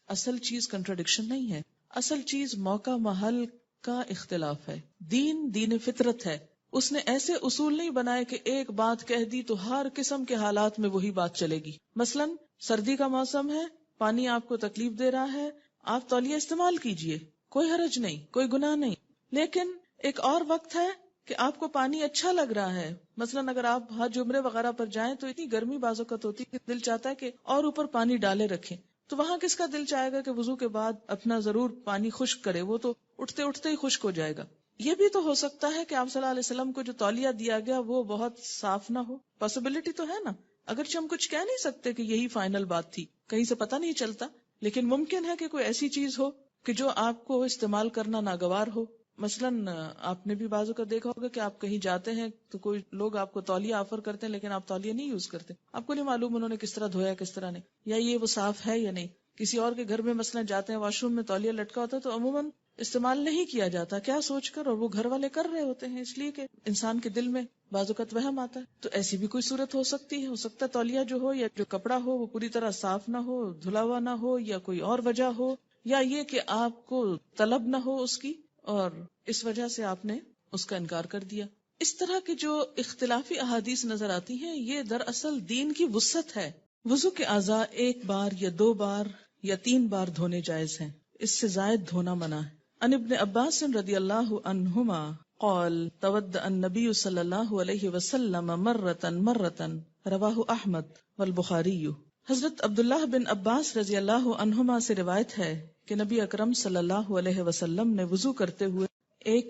اصل چیز کنٹراڈکشن نہیں ہے، اصل چیز موقع محل کا اختلاف ہے. دین فطرت ہے. اس نے ایسے اصول نہیں بنائے کہ ایک بات کہہ دی تو ہر قسم کے حالات میں وہی بات چلے گی. مثلا سردی کا موسم ہے، پانی آپ کو تکلیف دے رہا ہے، آپ تولیہ استعمال کیجئے، کوئی حرج نہیں، کوئی گناہ نہیں. لیکن ایک اور وقت ہے کہ آپ کو پانی اچھا لگ رہا ہے. مثلا اگر آپ حج عمرے وغیرہ پر جائیں تو اتنی گرمی بعض اوقات ہوتی ہے کہ دل چاہتا ہے کہ اور اوپر پانی ڈالے رکھیں. تو وہاں کس کا دل چاہے گا کہ وضو کے بعد اپنا ضرور پانی خشک کرے؟ وہ تو اٹھتے اٹھتے ہی خشک ہو جائے گا. یہ بھی تو ہو سکتا ہے کہ آپ صلی اللہ علیہ وسلم کو جو تولیہ دیا گیا وہ بہت صاف نہ ہو. پاسبلٹی تو ہے نا. اگرچہ ہم کچھ کہہ نہیں سکتے کہ یہی فائنل بات تھی، کہیں سے پتہ نہیں چلتا، لیکن ممکن ہے کہ کوئی ایسی چیز ہو کہ جو آپ کو استعمال کرنا ناگوار ہو. مثلاً آپ نے بھی بازو کا دیکھا ہوگا کہ آپ کہیں جاتے ہیں تو کوئی لوگ آپ کو تولیہ آفر کرتے ہیں لیکن آپ تولیہ نہیں یوز کرتے، آپ کو نہیں معلوم انہوں نے کس طرح دھویا کس طرح نہیں، یا یہ وہ صاف ہے یا نہیں. کسی اور کے گھر میں مثلاً جاتے ہیں، واش روم میں تولیہ لٹکا ہوتا ہے تو عموماً استعمال نہیں کیا جاتا، کیا سوچ کر، اور وہ گھر والے کر رہے ہوتے ہیں اس لیے کہ انسان کے دل میں بعض اوقات وہم آتا ہے. تو ایسی بھی کوئی صورت ہو سکتی ہے، ہو سکتا ہے تولیہ جو ہو یا جو کپڑا ہو وہ پوری طرح صاف نہ ہو، دھلا ہوا نہ ہو، یا کوئی اور وجہ ہو، یا یہ کہ آپ کو طلب نہ ہو اس کی اور اس وجہ سے آپ نے اس کا انکار کر دیا. اس طرح کی جو اختلافی احادیث نظر آتی ہیں یہ دراصل دین کی وسعت ہے. وضو کے اعضاء ایک بار یا 2 بار یا 3 بار دھونے جائز ہیں، اس سے زائد دھونا منع ہے. عن ابن عباس رضی اللہ عنہما قال تودع النبی صلی اللہ علیہ وسلم مرة رواہ احمد والبخاری. حضرت عبداللہ بن عباس رضی اللہ عنہما سے روایت ہے کہ نبی اکرم صلی اللہ علیہ وسلم نے وضو کرتے ہوئے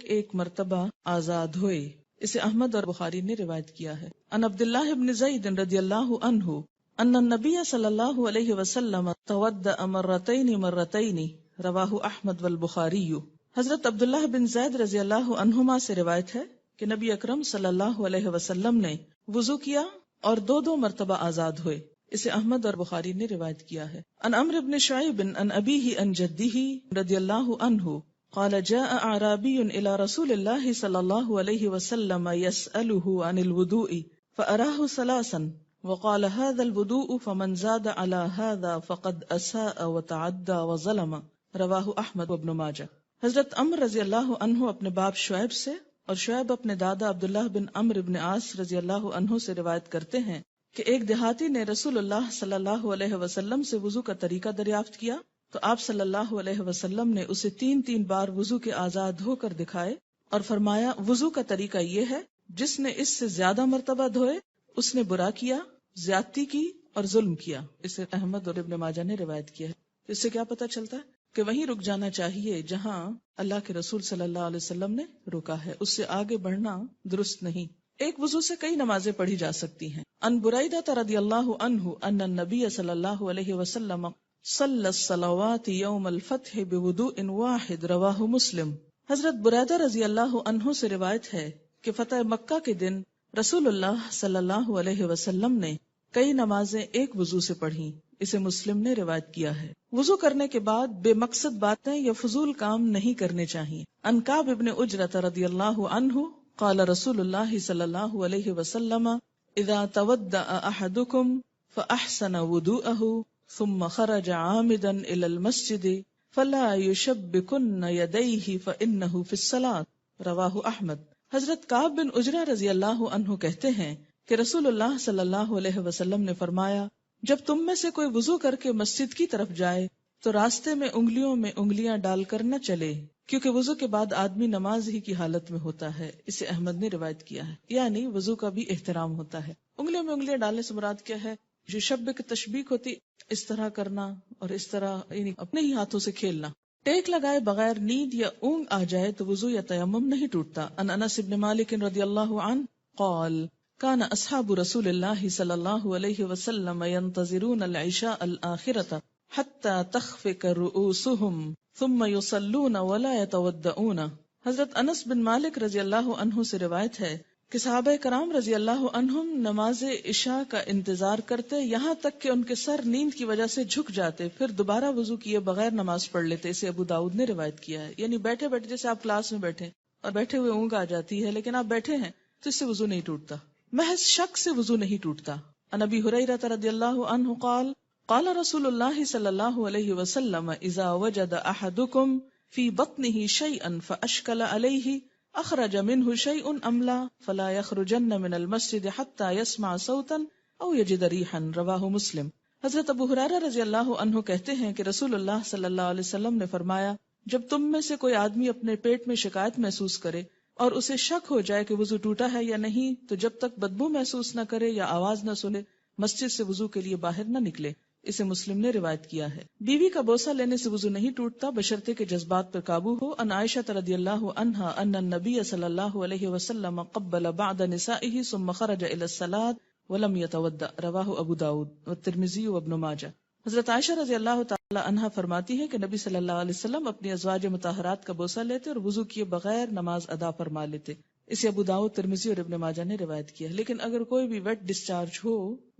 ایک مرتبہ اعضاء دھوئے. اسے احمد اور بخاری نے روایت کیا ہے. عن عبداللہ بن زید رضی اللہ عنہ ان النبی صلی اللہ علیہ وسلم تودع مرتين رواہ احمد والبخاری. حضرت عبداللہ بن زید رضی اللہ عنہما سے روایت ہے کہ نبی اکرم صلی اللہ علیہ وسلم نے وضو کیا اور 2 مرتبہ اعضاء دھوئے. اسے احمد اور بخاری نے روایت کیا ہے. عن عمرو بن شعیب عن ابیہ عن جدہ رضی اللہ عنہ قال جاء اعرابی الى رسول اللہ صلی اللہ علیہ وسلم يسألہ عن الوضوء فأراہ ثلاثا وقال هذا الوضوء فمن زاد على هذا فقد اساء وتعدى وظلم. رواہ احمد وابن ماجہ. حضرت عمر رضی اللہ عنہ اپنے باپ شعیب سے اور شعیب اپنے دادا عبداللہ بن عمرو بن عاص رضی اللہ عنہ سے روایت کرتے ہیں کہ ایک دیہاتی نے رسول اللہ صلی اللہ علیہ وسلم سے وضو کا طریقہ دریافت کیا تو آپ صلی اللہ علیہ وسلم نے اسے 3 بار وضو کے اعضاء دھو کر دکھائے اور فرمایا وضو کا طریقہ یہ ہے، جس نے اس سے زیادہ مرتبہ دھوئے اس نے برا کیا، زیادتی کی اور ظلم کیا. اسے احمد اور ابن ماجہ نے روایت کیا ہے. اس سے کیا پتہ چلتا ہے کہ وہیں رک جانا چاہیے جہاں اللہ کے رسول صلی اللہ علیہ وسلم نے رکا ہے، اس سے آگے بڑھنا درست نہیں. ایک وضو سے کئی نمازیں پڑھی جا سکتی ہیں. ان بریدہ رضی اللہ عنہ ان النبی صلی اللہ علیہ وسلم صلی الصلوات یوم الفتح بوضوء واحد رواہ مسلم. حضرت بریدہ رضی اللہ عنہ سے روایت ہے کہ فتح مکہ کے دن رسول اللہ صلی اللہ علیہ وسلم نے کئی نمازیں ایک وضو سے پڑھی. اسے مسلم نے روایت کیا ہے. وضو کرنے کے بعد بے مقصد باتیں یا فضول کام نہیں کرنے چاہیے. ان کعب ابن عجرۃ رضی اللہ عنہ قال رسول اللہ صلی اللہ علیہ وسلم اذا تودع احدکم فاحسن وضوءه ثم خرج عامدا الى المسجد فلا يشبكن يديه فانه في الصلاة. رواہ احمد. حضرت کعب بن عجرہ رضی اللہ عنہ کہتے ہیں کہ رسول اللہ صلی اللہ علیہ وسلم نے فرمایا جب تم میں سے کوئی وضو کر کے مسجد کی طرف جائے تو راستے میں انگلیوں میں انگلیاں ڈال کر نہ چلے، کیونکہ وضو کے بعد آدمی نماز ہی کی حالت میں ہوتا ہے. اسے احمد نے روایت کیا ہے. یعنی وضو کا بھی احترام ہوتا ہے. انگلیوں میں انگلیاں ڈالنے سے مراد کیا ہے؟ جو شب کی تشبیک ہوتی اس طرح کرنا اور اس طرح یعنی اپنے ہی ہاتھوں سے کھیلنا. ٹیک لگائے بغیر نیند یا اونگ آ جائے تو وضو یا تیمم نہیں ٹوٹتا. ان انس بن مالک رضی اللہ عنہ قال كان اصحاب رسول اللہ صلی اللہ علیہ وسلم ينتظرون العشاء الآخرة حتى تخفق رؤوسهم ثم يصلون ولا يتودعون. حضرت انس بن مالک رضی اللہ عنہ سے روایت ہے کہ صحابہ کرام رضی اللہ عنہم نماز عشاء کا انتظار کرتے یہاں تک کہ ان کے سر نیند کی وجہ سے جھک جاتے، پھر دوبارہ وضو کیے بغیر نماز پڑھ لیتے. اسے ابو داؤد نے روایت کیا ہے. یعنی بیٹھے بیٹھے جیسے آپ کلاس میں بیٹھے اور بیٹھے ہوئے اونگ آ جاتی ہے لیکن آپ بیٹھے ہیں تو اس سے وضو نہیں ٹوٹتا. محض شک سے وضو نہیں ٹوٹتا. عن ابی ہریرہ رضی اللہ عنہ قال قال رسول اللہ صلی اللہ علیہ وسلم اذا وجد احدکم فی بطنہ شیئا فاشکل علیہ اخرج منہ شیء ام لا فلا یخرجن من المسجد حتی یسمع صوتا او یجد ریحا. رواہ مسلم. حضرت ابو ہریرہ رضی اللہ عنہ کہتے ہیں کہ رسول اللہ صلی اللہ علیہ وسلم نے فرمایا جب تم میں سے کوئی آدمی اپنے پیٹ میں شکایت محسوس کرے اور اسے شک ہو جائے کہ وضو ٹوٹا ہے یا نہیں تو جب تک بدبو محسوس نہ کرے یا آواز نہ سنے مسجد سے وضو کے لیے باہر نہ نکلے. اسے مسلم نے روایت کیا ہے. بیوی کا بوسہ لینے سے وضو نہیں ٹوٹتا بشرطے کہ جذبات پر قابو ہو. ان عائشہ رضی اللہ عنہا ان النبی صلی اللہ علیہ وسلم قبل بعد نسائه ثم خرج الى الصلاة ولم يتودع. رواہ ابو داؤد والترمذی وابن ماجہ. حضرت عائشہ رضی اللہ تعالی اللہ عنہا فرماتی ہے کہ نبی صلی اللہ علیہ وسلم اپنی ازواج مطہرات کا بوسہ لیتے اور وضو کیے بغیر نماز ادا فرما لیتے. اسے ابو داؤد، ترمذی اور ابن ماجہ نے روایت کیا. لیکن اگر کوئی بھی ویٹ ڈسچارج ہو،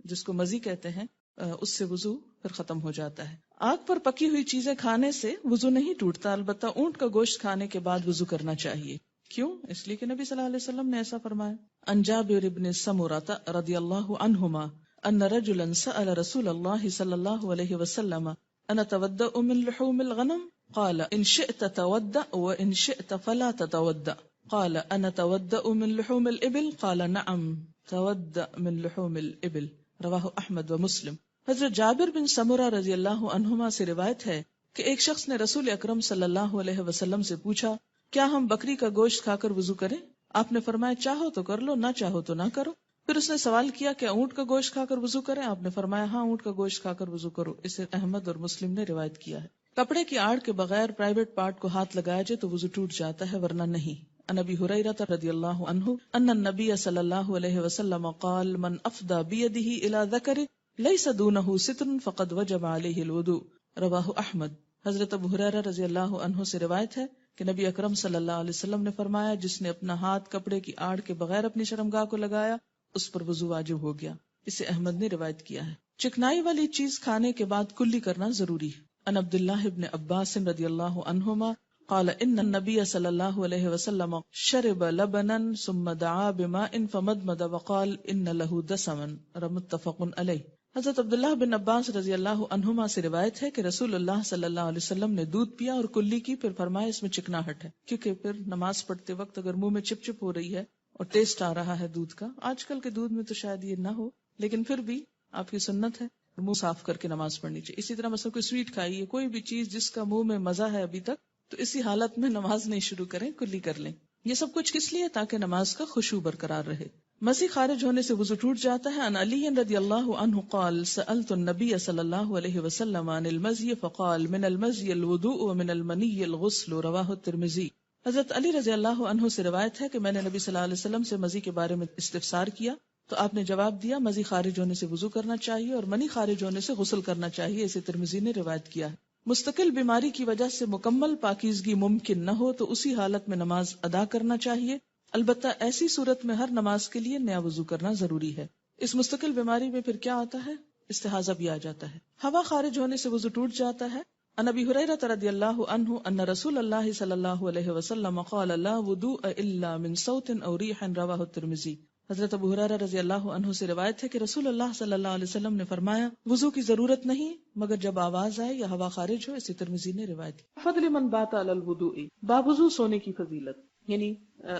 جس کو مزی کہتے ہیں، اس سے وضو پھر ختم ہو جاتا ہے. آگ پر پکی ہوئی چیزیں کھانے سے وضو نہیں ٹوٹتا، البتہ اونٹ کا گوشت کھانے کے بعد وضو کرنا چاہیے. کیوں؟ اس لیے کہ نبی صلی اللہ علیہ وسلم نے ایسا فرمایا. عن جابر بن سمرۃ رضی اللہ عنہما ان رجلا سأل رسول اللہ صلی اللہ علیہ وسلم انا اتودأ من لحوم الغنم قال ان شئت تودأ وان شئت فلا تتودأ قال انا اتودأ من لحوم الابل قال نعم تودأ من لحوم الابل. رواہ احمد و مسلم. حضرت جابر بن سمرہ رضی اللہ عنہما سے روایت ہے کہ ایک شخص نے رسول اکرم صلی اللہ علیہ وسلم سے پوچھا، کیا ہم بکری کا گوشت کھا کر وضو کریں؟ آپ نے فرمایا چاہو تو کر لو، نہ چاہو تو نہ کرو. پھر اس نے سوال کیا کہ اونٹ کا گوشت کھا کر وضو کریں؟ آپ نے فرمایا ہاں، اونٹ کا گوشت کھا کر وضو کرو. اسے احمد اور مسلم نے روایت کیا ہے. کپڑے کی آڑ کے بغیر پرائیویٹ پارٹ کو ہاتھ لگایا جائے تو وضو ٹوٹ جاتا ہے، ورنہ نہیں. عن ابی ہریرہ رضی اللہ عنہ ان النبی صلی اللہ علیہ وسلم قال من افضى بيده الى ذکر لیس دونه ستر فقد وجب علیہ الوضوء. رواہ احمد. حضرت ابو ہریرہ رضی اللہ عنہ سے روایت ہے کہ نبی اکرم صلی اللہ علیہ وسلم نے فرمایا جس نے اپنا ہاتھ کپڑے کی آڑ کے بغیر اپنی شرمگاہ کو لگایا اس پر وضو واجب ہو گیا. اسے احمد نے روایت کیا ہے. چکنائی والی چیز کھانے کے بعد کلی کرنا ضروری ہے. ان عبداللہ ابن عباس رضی اللہ عنہما قال ان النبی صلی اللہ علیہ وسلم شرب لبنا ثم دعا بماء فمدمد وقال ان له دسما. متفق علیہ. حضرت عبداللہ بن عباس رضی اللہ عنہما سے روایت ہے کہ رسول اللہ صلی اللہ علیہ وسلم نے دودھ پیا اور کلی کی، پھر فرمایا اس میں چکناہٹ ہے. کیونکہ پھر نماز پڑھتے وقت اگر منہ میں چپ چپ ہو رہی ہے اور ٹیسٹ آ رہا ہے دودھ کا، آج کل کے دودھ میں تو شاید یہ نہ ہو، لیکن پھر بھی آپ کی سنت ہے منہ صاف کر کے نماز پڑھنی چاہیے. اسی طرح مثلا کوئی سویٹ کھائی ہے، کوئی بھی چیز جس کا منہ میں مزہ ہے ابھی تک، تو اسی حالت میں نماز نہیں شروع کریں، کلی کر لیں. یہ سب کچھ کس لیے؟ تاکہ نماز کا خشوع برقرار رہے. مزی خارج ہونے سے وضو ٹوٹ جاتا ہے. عن علی رضی اللہ عنہ قال سألت النبی صلی اللہ علیہ وسلم عن المزی فقال من المزی الوضوء ومن المنی الغسل. رواہ الترمذی. حضرت علی رضی اللہ عنہ سے روایت ہے کہ میں نے نبی صلی اللہ علیہ وسلم سے مزی کے بارے میں استفسار کیا تو آپ نے جواب دیا مزی خارج ہونے سے وضو کرنا چاہیے اور منی خارج ہونے سے غسل کرنا چاہیے. اسے ترمذی نے روایت کیا ہے. مستقل بیماری کی وجہ سے مکمل پاکیزگی ممکن نہ ہو تو اسی حالت میں نماز ادا کرنا چاہیے. البتہ ایسی صورت میں ہر نماز کے لیے نیا وضو کرنا ضروری ہے. اس مستقل بیماری میں پھر کیا آتا ہے؟ استحاضہ بھی آ جاتا ہے. ہوا خارج ہونے سے وضو ٹوٹ جاتا ہے. عن ابی ہریرہ رضی اللہ عنہ ان رسول اللہ صلی اللہ علیہ وسلم قال لا وضوء الا من صوت او ریح. رواہ الترمذی. حضرت ابو ہریرہ رضی اللہ عنہ سے روایت ہے کہ رسول اللہ صلی اللہ علیہ وسلم نے فرمایا وضو کی ضرورت نہیں مگر جب آواز آئے یا ہوا خارج ہو. اسے ترمذی نے روایت کی. فضل من بات علی الوضوء، باوضو سونے کی فضیلت. یعنی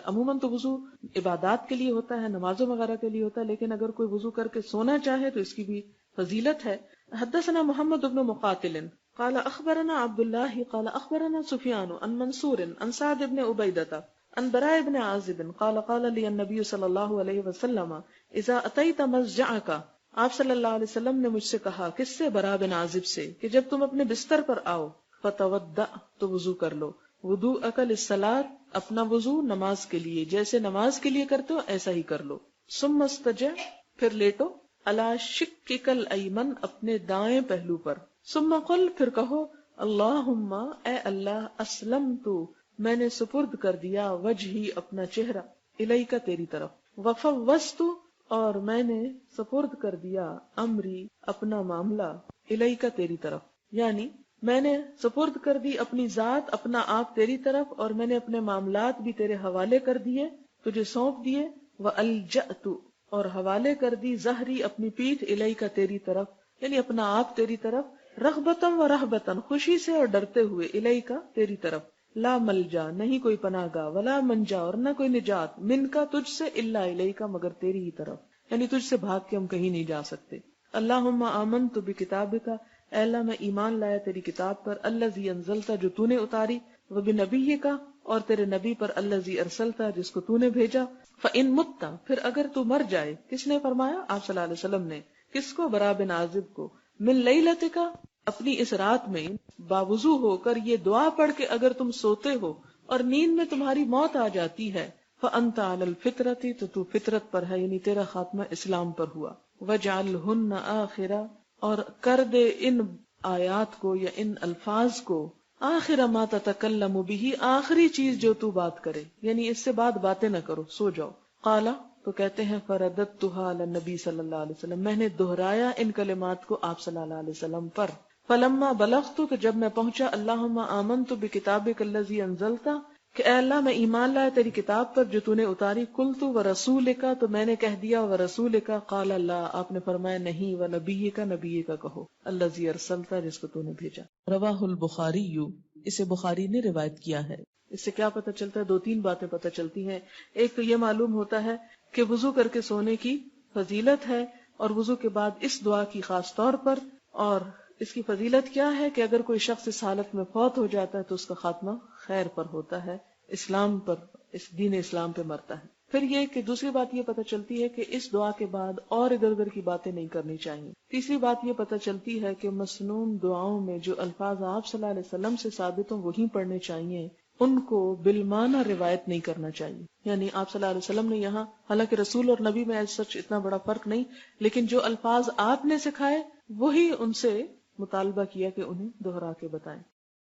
عموماً تو وضو عبادات کے لیے ہوتا ہے، نمازوں وغیرہ کے لیے ہوتا ہے، لیکن اگر کوئی وضو کر کے سونا چاہے تو اس کی بھی فضیلت ہے. حدثنا محمد بن مقاتل قال اخبرنا عبد الله قال اخبرنا سفیان عن منصور عن سعد بن عبیدہ عن براء بن عازب قال قال لي النبي صلی اللہ علیہ وسلم اذا اتيت مضجعك، آپ صلی اللہ علیہ وسلم نے مجھ سے کہا، کس سے؟ براء بن عازب سے، کہ جب تم اپنے بستر پر آؤ فتودع، تو وضو کر لو. وضوءک للصلاۃ، اپنا وضو نماز کے لیے جیسے نماز کے لیے کرتے ہو ایسا ہی کر لو. ثم استجع، پھر لیٹو، علی شقک الایمن، اپنے دائیں پہلو پر. ثم قل، پھر کہو، اللہم، اے اللہ، اسلمت، میں نے سپرد کر دیا، وجہی، اپنا چہرہ، الیک، تیری طرف، وفوضت، اور میں نے سپرد کر دیا، امری، اپنا معاملہ، الیک، تیری طرف. یعنی میں نے سپرد کر دی اپنی ذات، اپنا آپ تیری طرف، اور میں نے اپنے معاملات بھی تیرے حوالے کر دیے، تجھے سونپ دیے. وَأَلْجَأْتُ، اور حوالے کر دی، ظہری، اپنی پیٹھ، الیک، تیری طرف، یعنی اپنا آپ تیری طرف، رغبتاً و رہبتاً، خوشی سے اور ڈرتے ہوئے، الیک، تیری طرف. لا ملجا، نہیں کوئی پناہ گاہ، ولا منجا، اور نہ کوئی نجات، من کا، تجھ سے، الا الیک، مگر تیری ہی طرف، یعنی تجھ سے بھاگ کے ہم کہیں نہیں جا سکتے. اللہم آمنت بکتابک، اے اللہ میں ایمان لایا تیری کتاب پر، الذی انزلتا، جو تو نے اتاری، وبنبیک، اور تیرے نبی پر، الذی ارسلتا، جس کو تو نے بھیجا. فإن مت، پھر اگر تو مر جائے. کس نے فرمایا؟ آپ صلی اللہ علیہ وسلم نے. کس کو؟ براء بن عازب کو. من لیلتک، اپنی اس رات میں باوضو ہو کر یہ دعا پڑھ کے اگر تم سوتے ہو اور نیند میں تمہاری موت آ جاتی ہے، فأنت علی الفطرۃ، تو فطرت پر ہے، یعنی تیرا خاتمہ اسلام پر ہوا. وجعلہن آخرہ، اور کر دے ان آیات کو یا ان الفاظ کو آخر ما تتکلم به، آخری چیز جو تو بات کرے، یعنی اس سے بعد باتیں نہ کرو، سو جاؤ. قالا، تو کہتے ہیں فرددتها علی النبی صلی اللہ علیہ وسلم، میں نے دہرایا ان کلمات کو آپ صلی اللہ علیہ وسلم پر. فلما بلغت، تو جب میں پہنچا، اللہم آمنت بکتابک الذی انزلت، کہ اے اللہ میں ایمان لایا تیری کتاب پر جو تو نے اتاری. قلت ورسولک، تو میں نے کہہ دیا ورسولک. قال لا، آپ نے فرمایا نہیں، ونبیک، نبی کا کہو، الذی ارسلت، جس کو تو نے بھیجا. رواہ البخاری، اسے بخاری نے روایت کیا ہے. اس سے کیا پتہ چلتا ہے؟ 2-3 باتیں پتہ چلتی ہیں. ایک تو یہ معلوم ہوتا ہے کہ وضو کر کے سونے کی فضیلت ہے، اور وضو کے بعد اس دعا کی خاص طور پر. اور اس کی فضیلت کیا ہے کہ اگر کوئی شخص اس حالت میں فوت ہو جاتا ہے تو اس کا خاتمہ خیر پر ہوتا ہے، اسلام پر، اس دین اسلام پہ مرتا ہے. پھر یہ کہ دوسری بات یہ پتہ چلتی ہے کہ اس دعا کے بعد اور ادھر ادھر کی باتیں نہیں کرنی چاہیے. تیسری بات یہ پتہ چلتی ہے کہ مسنون دعاؤں میں جو الفاظ آپ صلی اللہ علیہ وسلم سے ثابت ہوں وہی پڑھنے چاہیے، ان کو بالمعنی روایت نہیں کرنا چاہیے. یعنی آپ صلی اللہ علیہ وسلم نے یہاں، حالانکہ رسول اور نبی میں ایز سچ اتنا بڑا فرق نہیں، لیکن جو الفاظ آپ نے سکھائے وہی ان سے مطالبہ کیا کہ انہیں دہرا کے بتائیں.